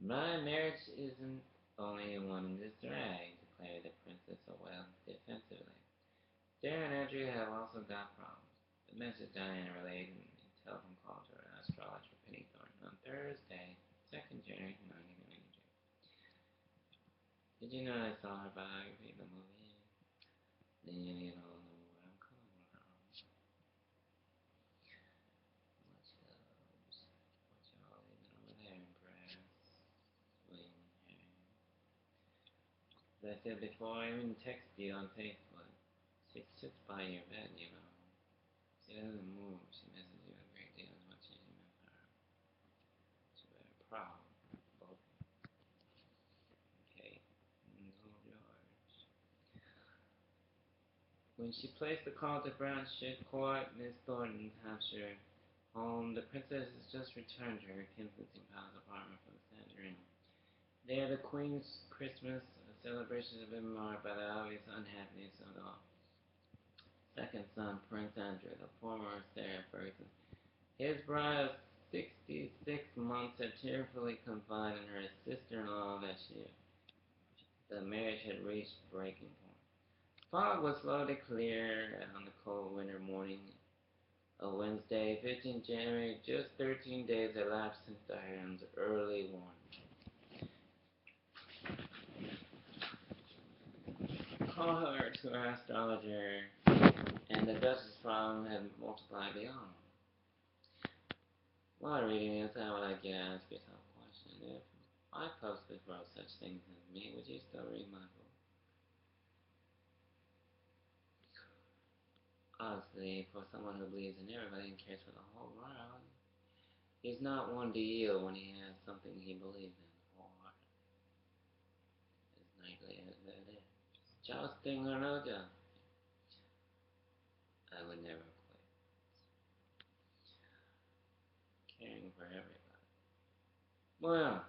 My marriage isn't only one in this drag, declared the princess a well defensively. Sarah and Andrew have also got problems. The message Diana relayed in a telephone call to her astrologer Penny Thornton on Thursday, 2nd January 1992. Did you know I saw her biography in the movie? Then you don't know where I'm coming from. Much loves. What y'all even over there in prayers? William and Harry. As I said before, I even texted you on Facebook. She sits by your bed, you know. She doesn't move. She misses you a great deal as much as you miss her. She's very proud. Both Kate and little George. When she placed the call to Brownshire Court, Miss Thornton's Hampshire home, the princess has just returned to her Kensington Palace apartment from San Marino. There, the Queen's Christmas celebrations have been marred by the obvious unhappiness of the second son, Prince Andrew, the former Sarah Ferguson. His bride of 66 months had tearfully confided in her sister-in-law that the marriage had reached breaking point. Fog was slow to clear on the cold winter morning of Wednesday, 15th January. Just 13 days elapsed since Diane's early warning. Call her to her astrologer, and the Duchess' problem had multiplied beyond. While reading this, I would like you to ask yourself a question. If my publicist wrote such things as me, would you still read my book? Honestly, for someone who believes in everybody and cares for the whole world, he's not one to yield when he has something he believes in wholeheartedly. As nightly as that is. Jousting or no jousting, I would never quit. Caring for everybody. Well,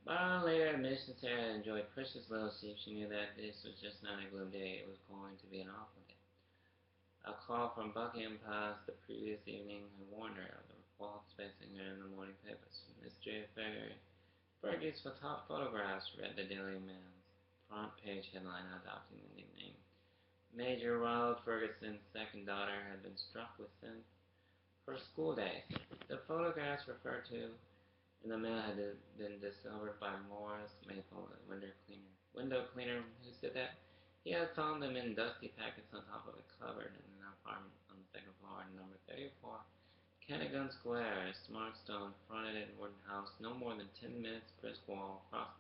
by later admission, Sarah enjoyed precious little sleep. She knew that this was just not a gloomy day. It was going to be an awful day. A call from Buckingham Palace the previous evening had warned her of the reports facing her in the morning papers. Mr. Fergus for top photographs, read the Daily Mail's front page headline adopting the nickname. Major Ronald Ferguson's second daughter had been struck with since her school days. The photographs referred to in the mail had been discovered by Morris Maple, a window cleaner, who said that he had found them in dusty packets on top of a cupboard in an apartment on the second floor in number 34, Cadogan Square, a smart stone-fronted wooden house no more than 10 minutes brisk walk across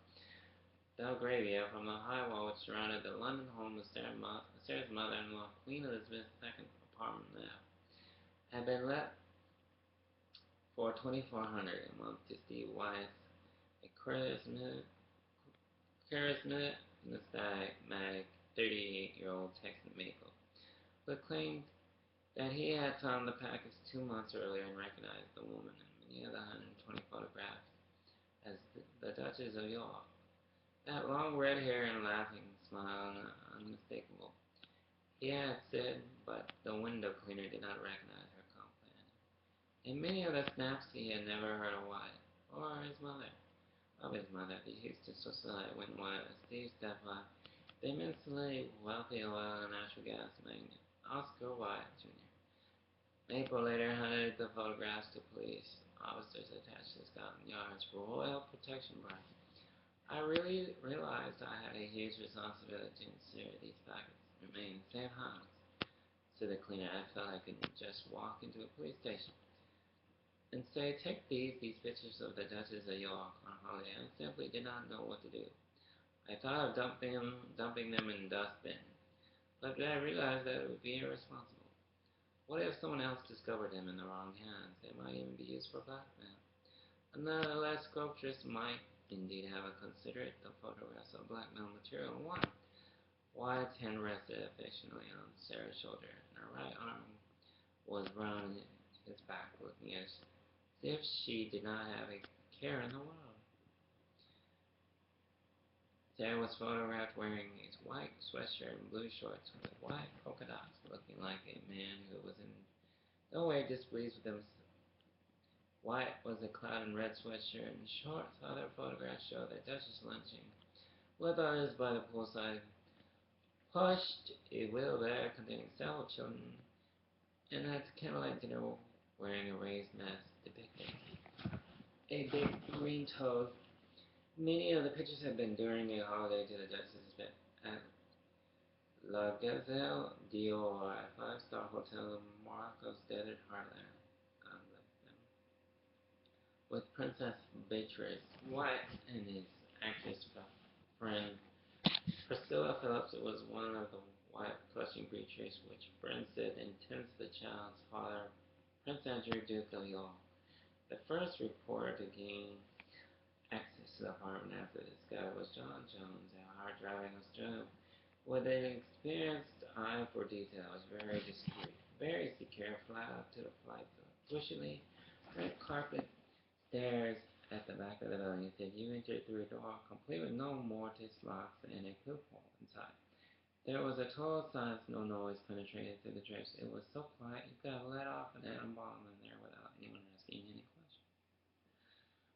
Belgravia from the high wall which surrounded the London home of Sarah's mother-in-law, Queen Elizabeth's second apartment there, had been let for $2,400 a month to Steve Weiss, a charismatic, 38-year-old Texan Maple, who claimed that he had found the package 2 months earlier and recognized the woman in many of the 120 photographs as the Duchess of York. That long red hair and laughing smile, unmistakable, he had said, but the window cleaner did not recognize her companion. In many of the snaps he had never heard of Wyatt, or his mother. Of his mother, the Houston socialite when Wyatt was Steve Stefan, the immensely wealthy oil and natural gas magnate, Oscar Wyatt Jr. April later handed the photographs to police officers attached to Scotland Yard's Royal Protection Branch. I really realized I had a huge responsibility to ensure these packets remained in safe hands. Said the cleaner. I felt I could just walk into a police station and say, take these pictures of the Duchess of York on holiday. I simply did not know what to do. I thought of dumping them in the dustbin, but I realized that it would be irresponsible. What if someone else discovered them in the wrong hands? They might even be used for blackmail. Another less sculptress might indeed have considered the photographs of blackmail material. One, Wyatt's hand rested affectionately on Sarah's shoulder, and her right arm was round his back, looking as if she did not have a care in the world. Sarah was photographed wearing a white sweatshirt and blue shorts with white polka dots, looking like a man who was in no way displeased with himself. White was a cloud in red sweatshirt and shorts. Other photographs show the Duchess lunching with others by the poolside, pushed a wheelbarrow containing several children, and at the candlelight dinner wearing a raised mask depicting a big green toad. Many of the pictures had been during a holiday to the Duchess's bed at La Gazelle d'Or, a five-star hotel in Morocco's desert heartland, with Princess Beatrice White and his actress friend Priscilla Phillips. It was one of the White clutching Beatrice, which friends said intends the child's father, Prince Andrew, Duke of York. The first reporter to gain access to the apartment after the discovery was John Jones, a hard-driving Australian with an experienced eye for detail. It was very discreet, very secure, flat up to the flight door. Cushiony, red carpet, stairs at the back of the building. He said you entered through a door complete with no mortise locks and a loophole inside. There was a total silence, no noise penetrated through the drapes. It was so quiet you could have let off an atom bomb in there without anyone asking any questions.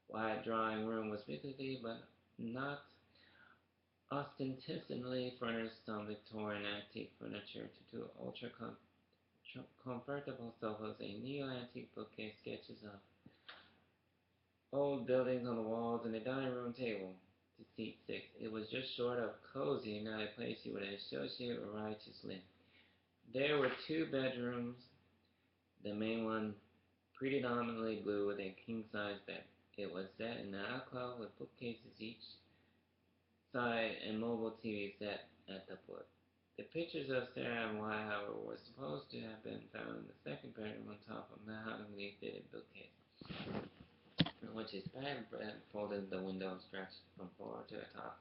Wyatt's drawing room was rickety but not ostentatiously furnished. Some Victorian antique furniture to two ultra-comfortable sofas, a neo-antique bookcase, sketches of old buildings on the walls, and a dining room table to seat six. It was just short of cozy, not a place you would associate with righteously. There were two bedrooms, the main one predominantly blue with a king-size bed. It was set in an alcove with bookcases each side and mobile TV set at the foot. The pictures of Sarah and Wyatt, however, were supposed to have been found in the second bedroom on top of a mahogany fitted bookcase, in which his bed folded the window stretched from floor to the top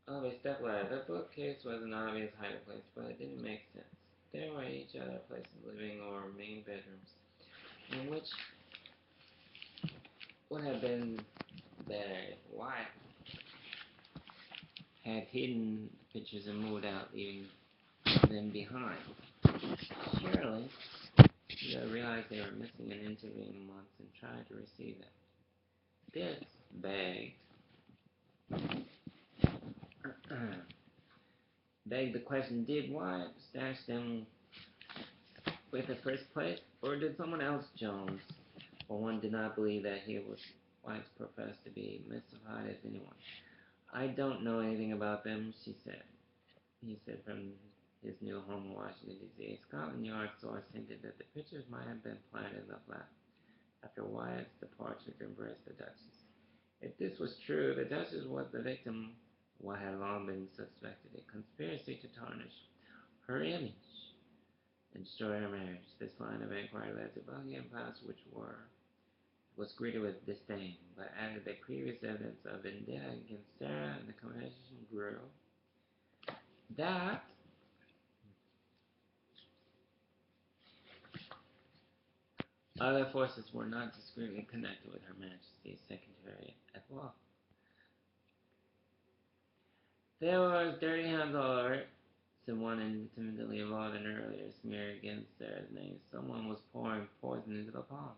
of a step ladder. The bookcase was an obvious hiding place, but it didn't make sense. There were each other places, living or main bedrooms, in which would have been better if Wyatt had hidden the pictures and moved out, leaving them behind. Surely, you realized they were missing in intervening months and tried to receive them. This begged the question, did Wyatt stash them with the first place, or did someone else, Jones? For one did not believe that he was Wyatt's professed to be mystified as anyone. I don't know anything about them, he said from his new home in Washington, D.C. A Scotland Yard source hinted that the pictures might have been planted in the flat after Wyatt's departure to embrace the Duchess. If this was true, the Duchess was the victim of what had long been suspected, a conspiracy to tarnish her image and destroy her marriage. This line of inquiry led to Buckingham Palace, which was greeted with disdain, but added the previous evidence of vendetta against Sarah, and the conversation grew that other forces were not discreetly connected with Her Majesty's Secretariat at law. There was dirty hands all over, said one Fawn intimidately avoided an earlier smear against Sarah's name. Someone was pouring poison into the pond.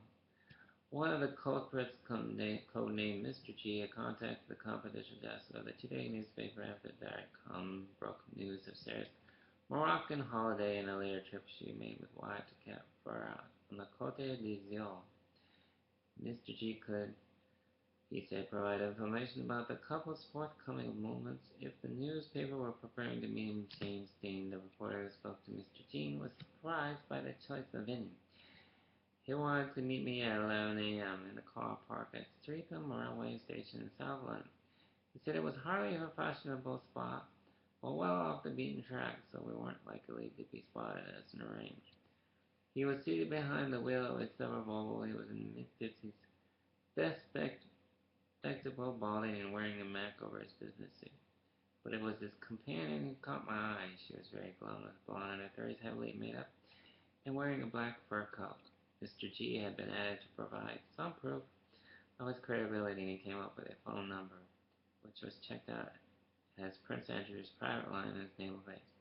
One of the culprits, codenamed Mr. G, had contacted the confidential desk of the two-day newspaper after the direct broke news of Sarah's Moroccan holiday and a later trip she made with Wyatt to Cap Ferrat on the Côte d'Azur. Mr. G could, he said, provide information about the couple's forthcoming movements. If the newspaper were preparing to meet James Dean, the reporter who spoke to Mr. Dean was surprised by the choice of venue. He wanted to meet me at 11 a.m. in the car park at Streatham Railway Station in South London. He said it was hardly a fashionable spot, but well off the beaten track, so we weren't likely to be spotted as arranged. He was seated behind the wheel of a silver Volvo. He was in the mid-50s, best spectacled, balding, and wearing a mac over his business suit. But it was his companion who caught my eye. She was very glamorous, blonde in her 30s, heavily made up, and wearing a black fur coat. Mr. G had been added to provide some proof of his credibility, and he came up with a phone number, which was checked out as Prince Andrew's private line in his naval base.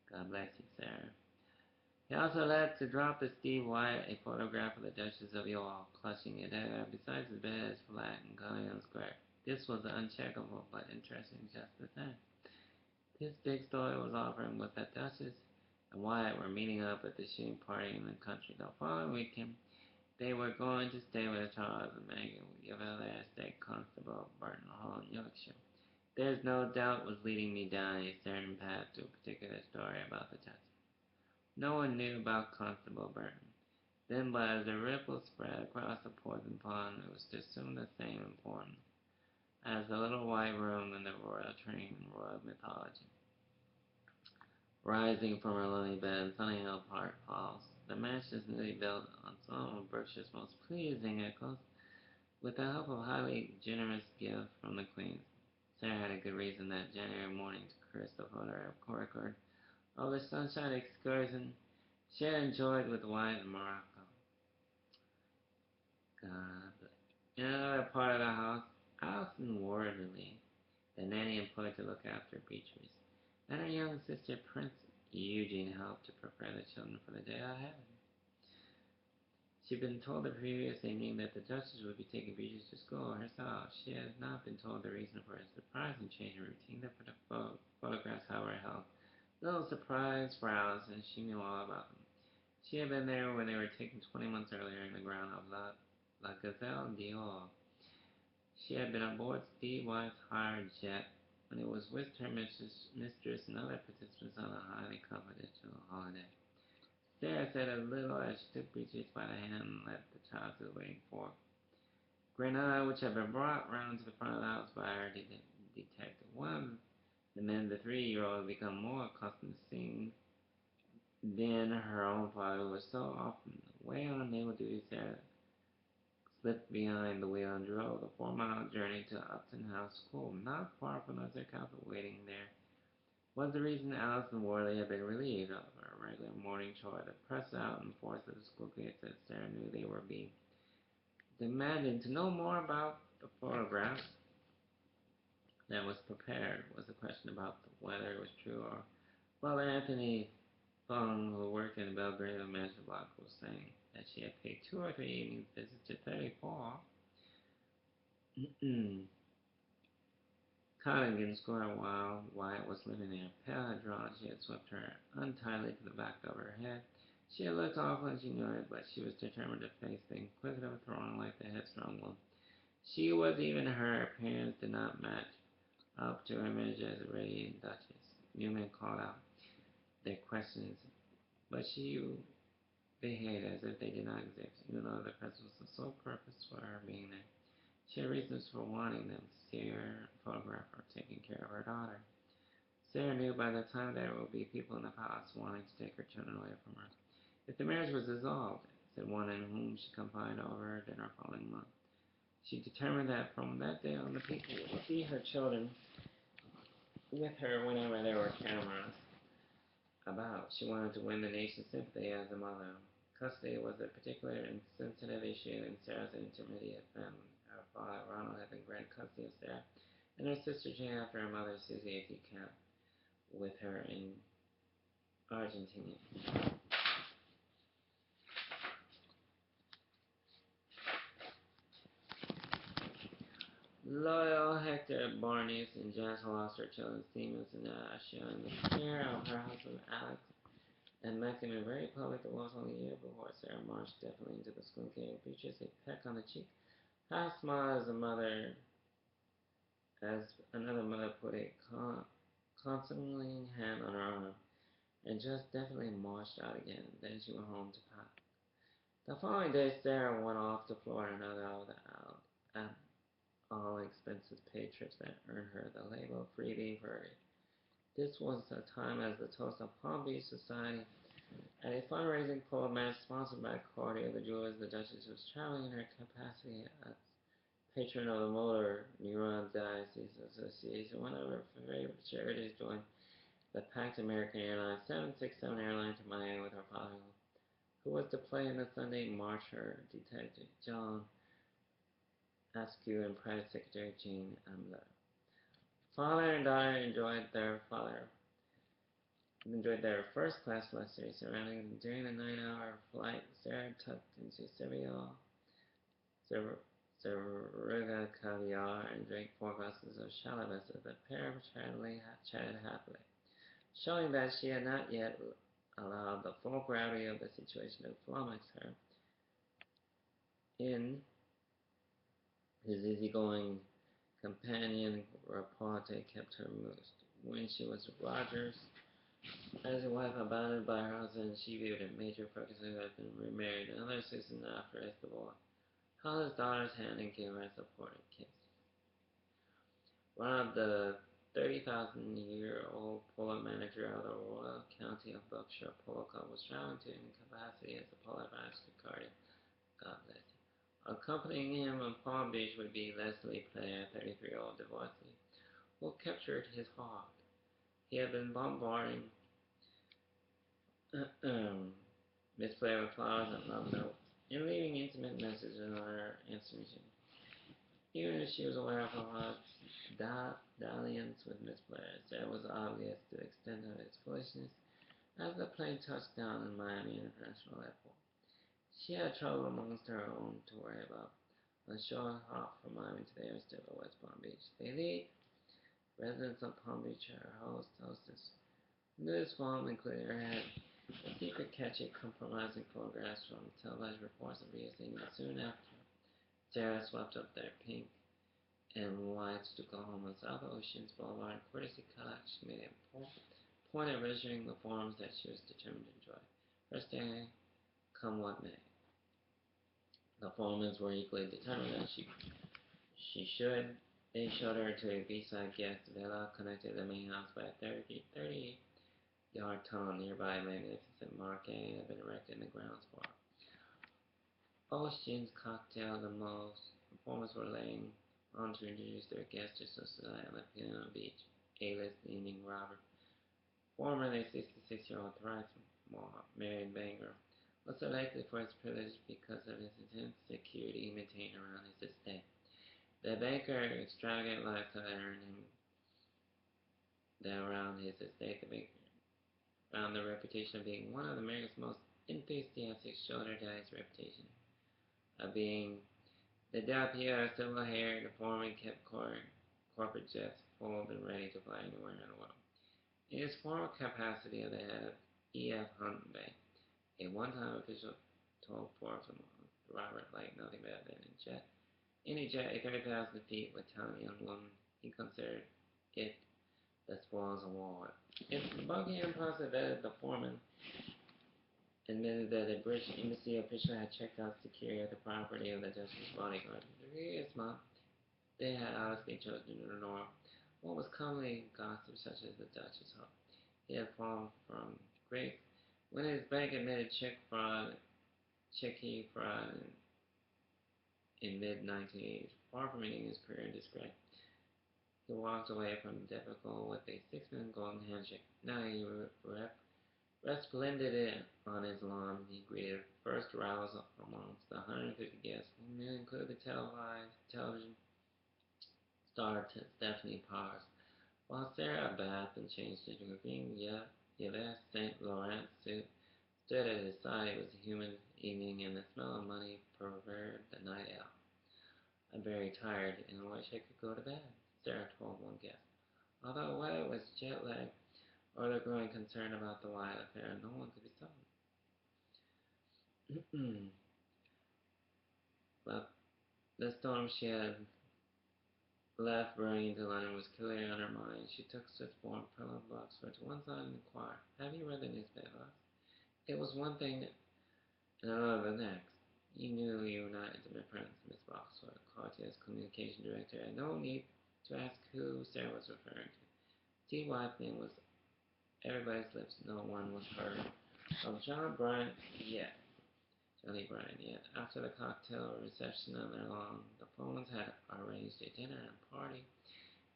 God bless you, Sarah. He also led to drop to Steve Wyatt a photograph of the Duchess of York, clutching it besides the bed is flat and Cunningham Square. This was uncheckable, but interesting just the same. This big story was offering with the Duchess and Wyatt were meeting up at the shooting party in the country. The following weekend, they were going to stay with Charles and Meghan Yavelle at State Constable Burton Hall in Yorkshire. There's no doubt was leading me down a certain path to a particular story about the Duchess. No one knew about Constable Burton. Then, but as the ripples spread across the poison pond, it was to assume the same importance as the little white room in the royal train in royal mythology. Rising from her lonely bed in Sunnyhill Park Falls, the mansion is newly built on some of Berkshire's most pleasing echoes, with the help of highly generous gift from the Queen. Sarah had a good reason that January morning to curse the photograph record of the sunshine excursion she had enjoyed with Wyatt in Morocco. God. In another part of the house, Alison Wortley, the nanny employed to look after Beatrice, and her young sister Prince Eugene helped to prepare the children for the day ahead. She'd been told the previous evening that the Duchess would be taking Beatrice to school herself. She had not been told the reason for a surprising change in routine. The photographs, however, held little surprise for Alison. She knew all about them. She had been there when they were taken 20 months earlier in the ground of La Gazelle d'Or. She had been aboard Steve Wyatt's hired jet when it was with her mistress and other participants on a highly confidential holiday. Sarah said a little as she took Beatrice by the hand and led the child to the waiting for Grenade, which had been brought round to the front of the house by her detective. One of the men, the 3-year-old, had become more accustomed to seeing than her own father, who was so often away on naval duty. Sarah slipped behind the wheel and drove the 4-mile journey to Upton House School, not far from the Castle. Waiting there was the reason Alison Worley had been relieved of her regular morning chore to press out and force at the school gates, as Sarah knew they were being demanded to know more about the photograph that was prepared. Was the question about whether it was true or whether Anthony Fung, who worked in the Belgrade Mansion block, was saying that she had paid 2 or 3 evening visits to 34 Cottingham Square while Wyatt was living there. Pale had drawn, she had swept her untidily to the back of her head. She had looked awful and she knew it, but she was determined to face the inquisitive throng like the headstrong one. She was even her appearance did not match up to her image as a radiant duchess. Newman called out their questions, but she behaved as if they did not exist, even though the presence was the sole purpose for her being there. She had reasons for wanting them to see her photograph her taking care of her daughter. Sarah knew by the time there would be people in the palace wanting to take her children away from her. If the marriage was dissolved, said one in whom she confided over her dinner following month, she determined that from that day on the people would see her children with her whenever there were cameras about. She wanted to win the nation's sympathy as a mother. Custody was a particular and sensitive issue in Sarah's intermediate family. Her father, Ronald, had been granted custody of Sarah, and her sister Jane after her mother, Susie, had decamped with her in Argentina. Loyal Hector Barnes and Jess lost her children Seamus and Asha in the care of her husband Alex and met him in a very public divorce only a year before Sarah marched definitely into the school game. Features a peck on the cheek, half smile as another mother put a consoling hand on her arm, and just definitely marched out again. Then she went home to pack. The following day, Sarah went off to Florida, another of the out all expenses paid trips that earned her the label freebie for it. This was a time as the toast of Palm Beach Society at a fundraising pole match sponsored by Claudia the Jewelers. The Duchess was traveling in her capacity as patron of the Motor Neuron Diocese Association. One of her favorite charities joined the packed American Airlines 767 airline to Miami with her father, who was to play in the Sunday Marcher Detective John Askew and Private Secretary Jane Ambler. Father and daughter enjoyed their first class luxury surroundings. During the 9-hour flight, Sarah tucked into Cervega caviar and drank 4 glasses of Chalabas. The pair chatted happily, showing that she had not yet allowed the full gravity of the situation to flummox her. In his easygoing companion, repartee kept her amused. When she was Rogers, as a wife abandoned by her husband, she viewed it major Ferguson, who had been remarried another season after his divorce, held his daughter's hand and gave her a supporting kiss. One of the 30,000-year-old polo manager of the Royal County of Berkshire Polo Club was traveling to in capacity as a polo master guardian. God bless him. Accompanying him on Palm Beach would be Leslie Player, a 33-year-old divorcee, who captured his heart. He had been bombarding Miss Player with flowers and love notes, and leaving intimate messages on her answering machine. Even if she was aware of her heart's dalliance with Miss Blair, it was obvious to the extent of its foolishness as the plane touched down in Miami International Airport. She had trouble amongst her own to worry about. On a short hop from Miami to the airstrip of West Palm Beach, they lead residents of Palm Beach, her hostess. News film included her head, a secret catchy compromising photographs from televised reports of Rio seen soon after. Sarah swept up their pink and whites to go home on South Oceans Boulevard. Courtesy cut, she made a point of registering the forms that she was determined to enjoy. First day, come what may. The foremen were equally determined that she should. They showed her to a beachside guest villa connected to the main house by a 30-yard tunnel nearby. A magnificent marquee had been erected in the grounds floor. Ocean's cocktail, the most performers were laying on to introduce their guests to society on the Piano Beach. A-list evening Robert, formerly 66-year-old thrice married banker, was selected for his privilege because of his intense security maintained around his estate. The banker's extravagant lifestyle earned him around his estate. The banker found the reputation of being one of America's most enthusiastic, shoulder to his reputation of being the Dapier, silver-haired foreman kept corporate jets full and ready to fly anywhere in the world. In his former capacity of the head of E.F. Hunt Bank, a one-time official told Forbes Robert liked nothing better than in a jet, a 30,000 feet with talented young woman. He considered it the spoils of war. If Buckingham Plaza vetted the foreman, admitted that a British embassy official had checked out security at the property of the Duchess bodyguard. The previous month, they had obviously chosen to ignore what was commonly gossip, such as the Duchess home. He had fallen from grace when his bank admitted checky fraud in mid-1980s. Far from ending his career in disgrace, he walked away from the debacle with a $6 million golden handshake. Now he resplendent on his lawn. He greeted first arrivals amongst the 150 guests, who included the television star Stephanie Powers. While Sarah bathed and changed into a green Yves St. Laurent suit stood at his side. It was a humid evening, and the smell of money pervaded the night out. "I'm very tired, and I wish I could go to bed," Sarah told one guest. Although whether it was jet lag or the growing concern about the Wyatt affair, no one could be certain. But the storm she had left brewing into London was clearly on her mind. She took swift form, pillow Boxford to one side and inquired, "Have you read the newspaper?" It was one thing and another the next. "You knew you were not intimate friends," Miss Boxford, Cartier's communication director, had no need to ask who Sarah was referring to. T.Y. thing was everybody's lips. No one was heard of Johnny Bryant yet. After the cocktail reception on their lawn, the Phones had arranged a dinner and party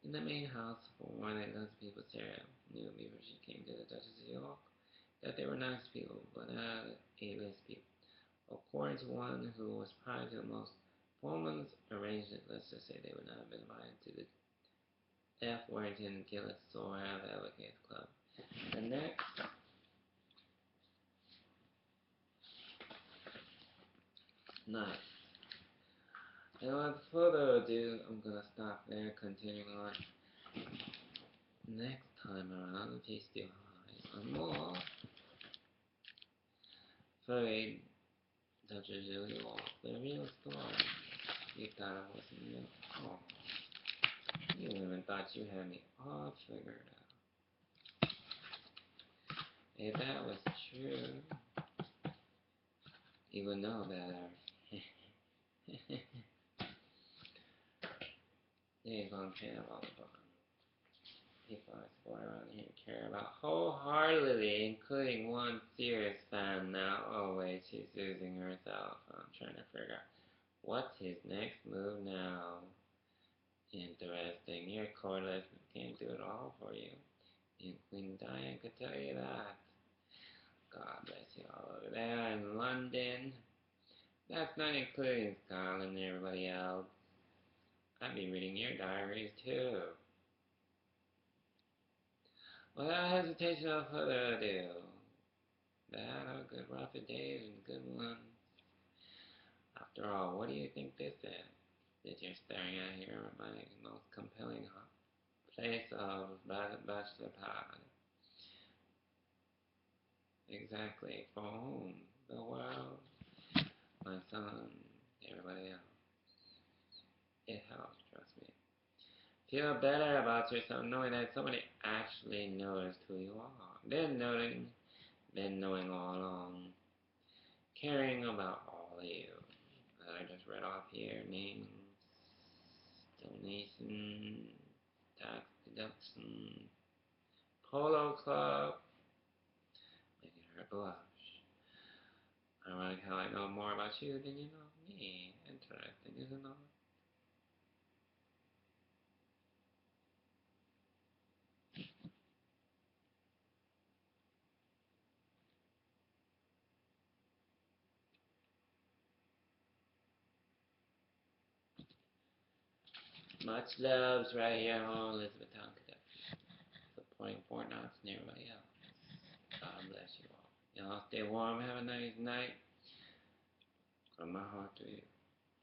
in the main house for one of those people. Sarah knew before she came to the Duchess of York that they were nice people, but not A-list people. According to one who was prior to the most, Pullman's arranged it. Let's just say they would not have been invited to the F. Warrington Gillett Sora Advocates Club. The next night. And without further ado, I'm gonna stop there, continuing on next time around. Please do high on more furry Dr. Julie Walt, the real story. You thought it wasn't real. Oh, you women thought you had me all figured out. If that was true, you would know better. They're gonna care about the book. People I support around here care about wholeheartedly, including one serious fan now. Oh wait, she's using herself. I'm trying to figure out what's his next move now. Interesting. Your cordless can't do it all for you. And Queen Diane could tell you that. God bless you all over there in London. That's not including Scotland and everybody else. I'd be reading your diaries too. Without hesitation or further ado, bad or good rough days and good ones. After all, what do you think this is that you're staring at here? My most compelling place of bachelor pad. Exactly. For whom? The world, my son, everybody else. It helps, trust me. Feel better about yourself knowing that somebody actually noticed who you are. Been knowing all along. Caring about all of you. That I just read off here. Names, donation, tax deduction, polo club. Making her blush. Ironic how I know more about you than you know me. Interesting, isn't it? Much loves right here, home, Elizabethtown, Kentucky. Supporting Fort Knox and everybody else. God bless you all. Y'all stay warm, have a nice night. From my heart to you.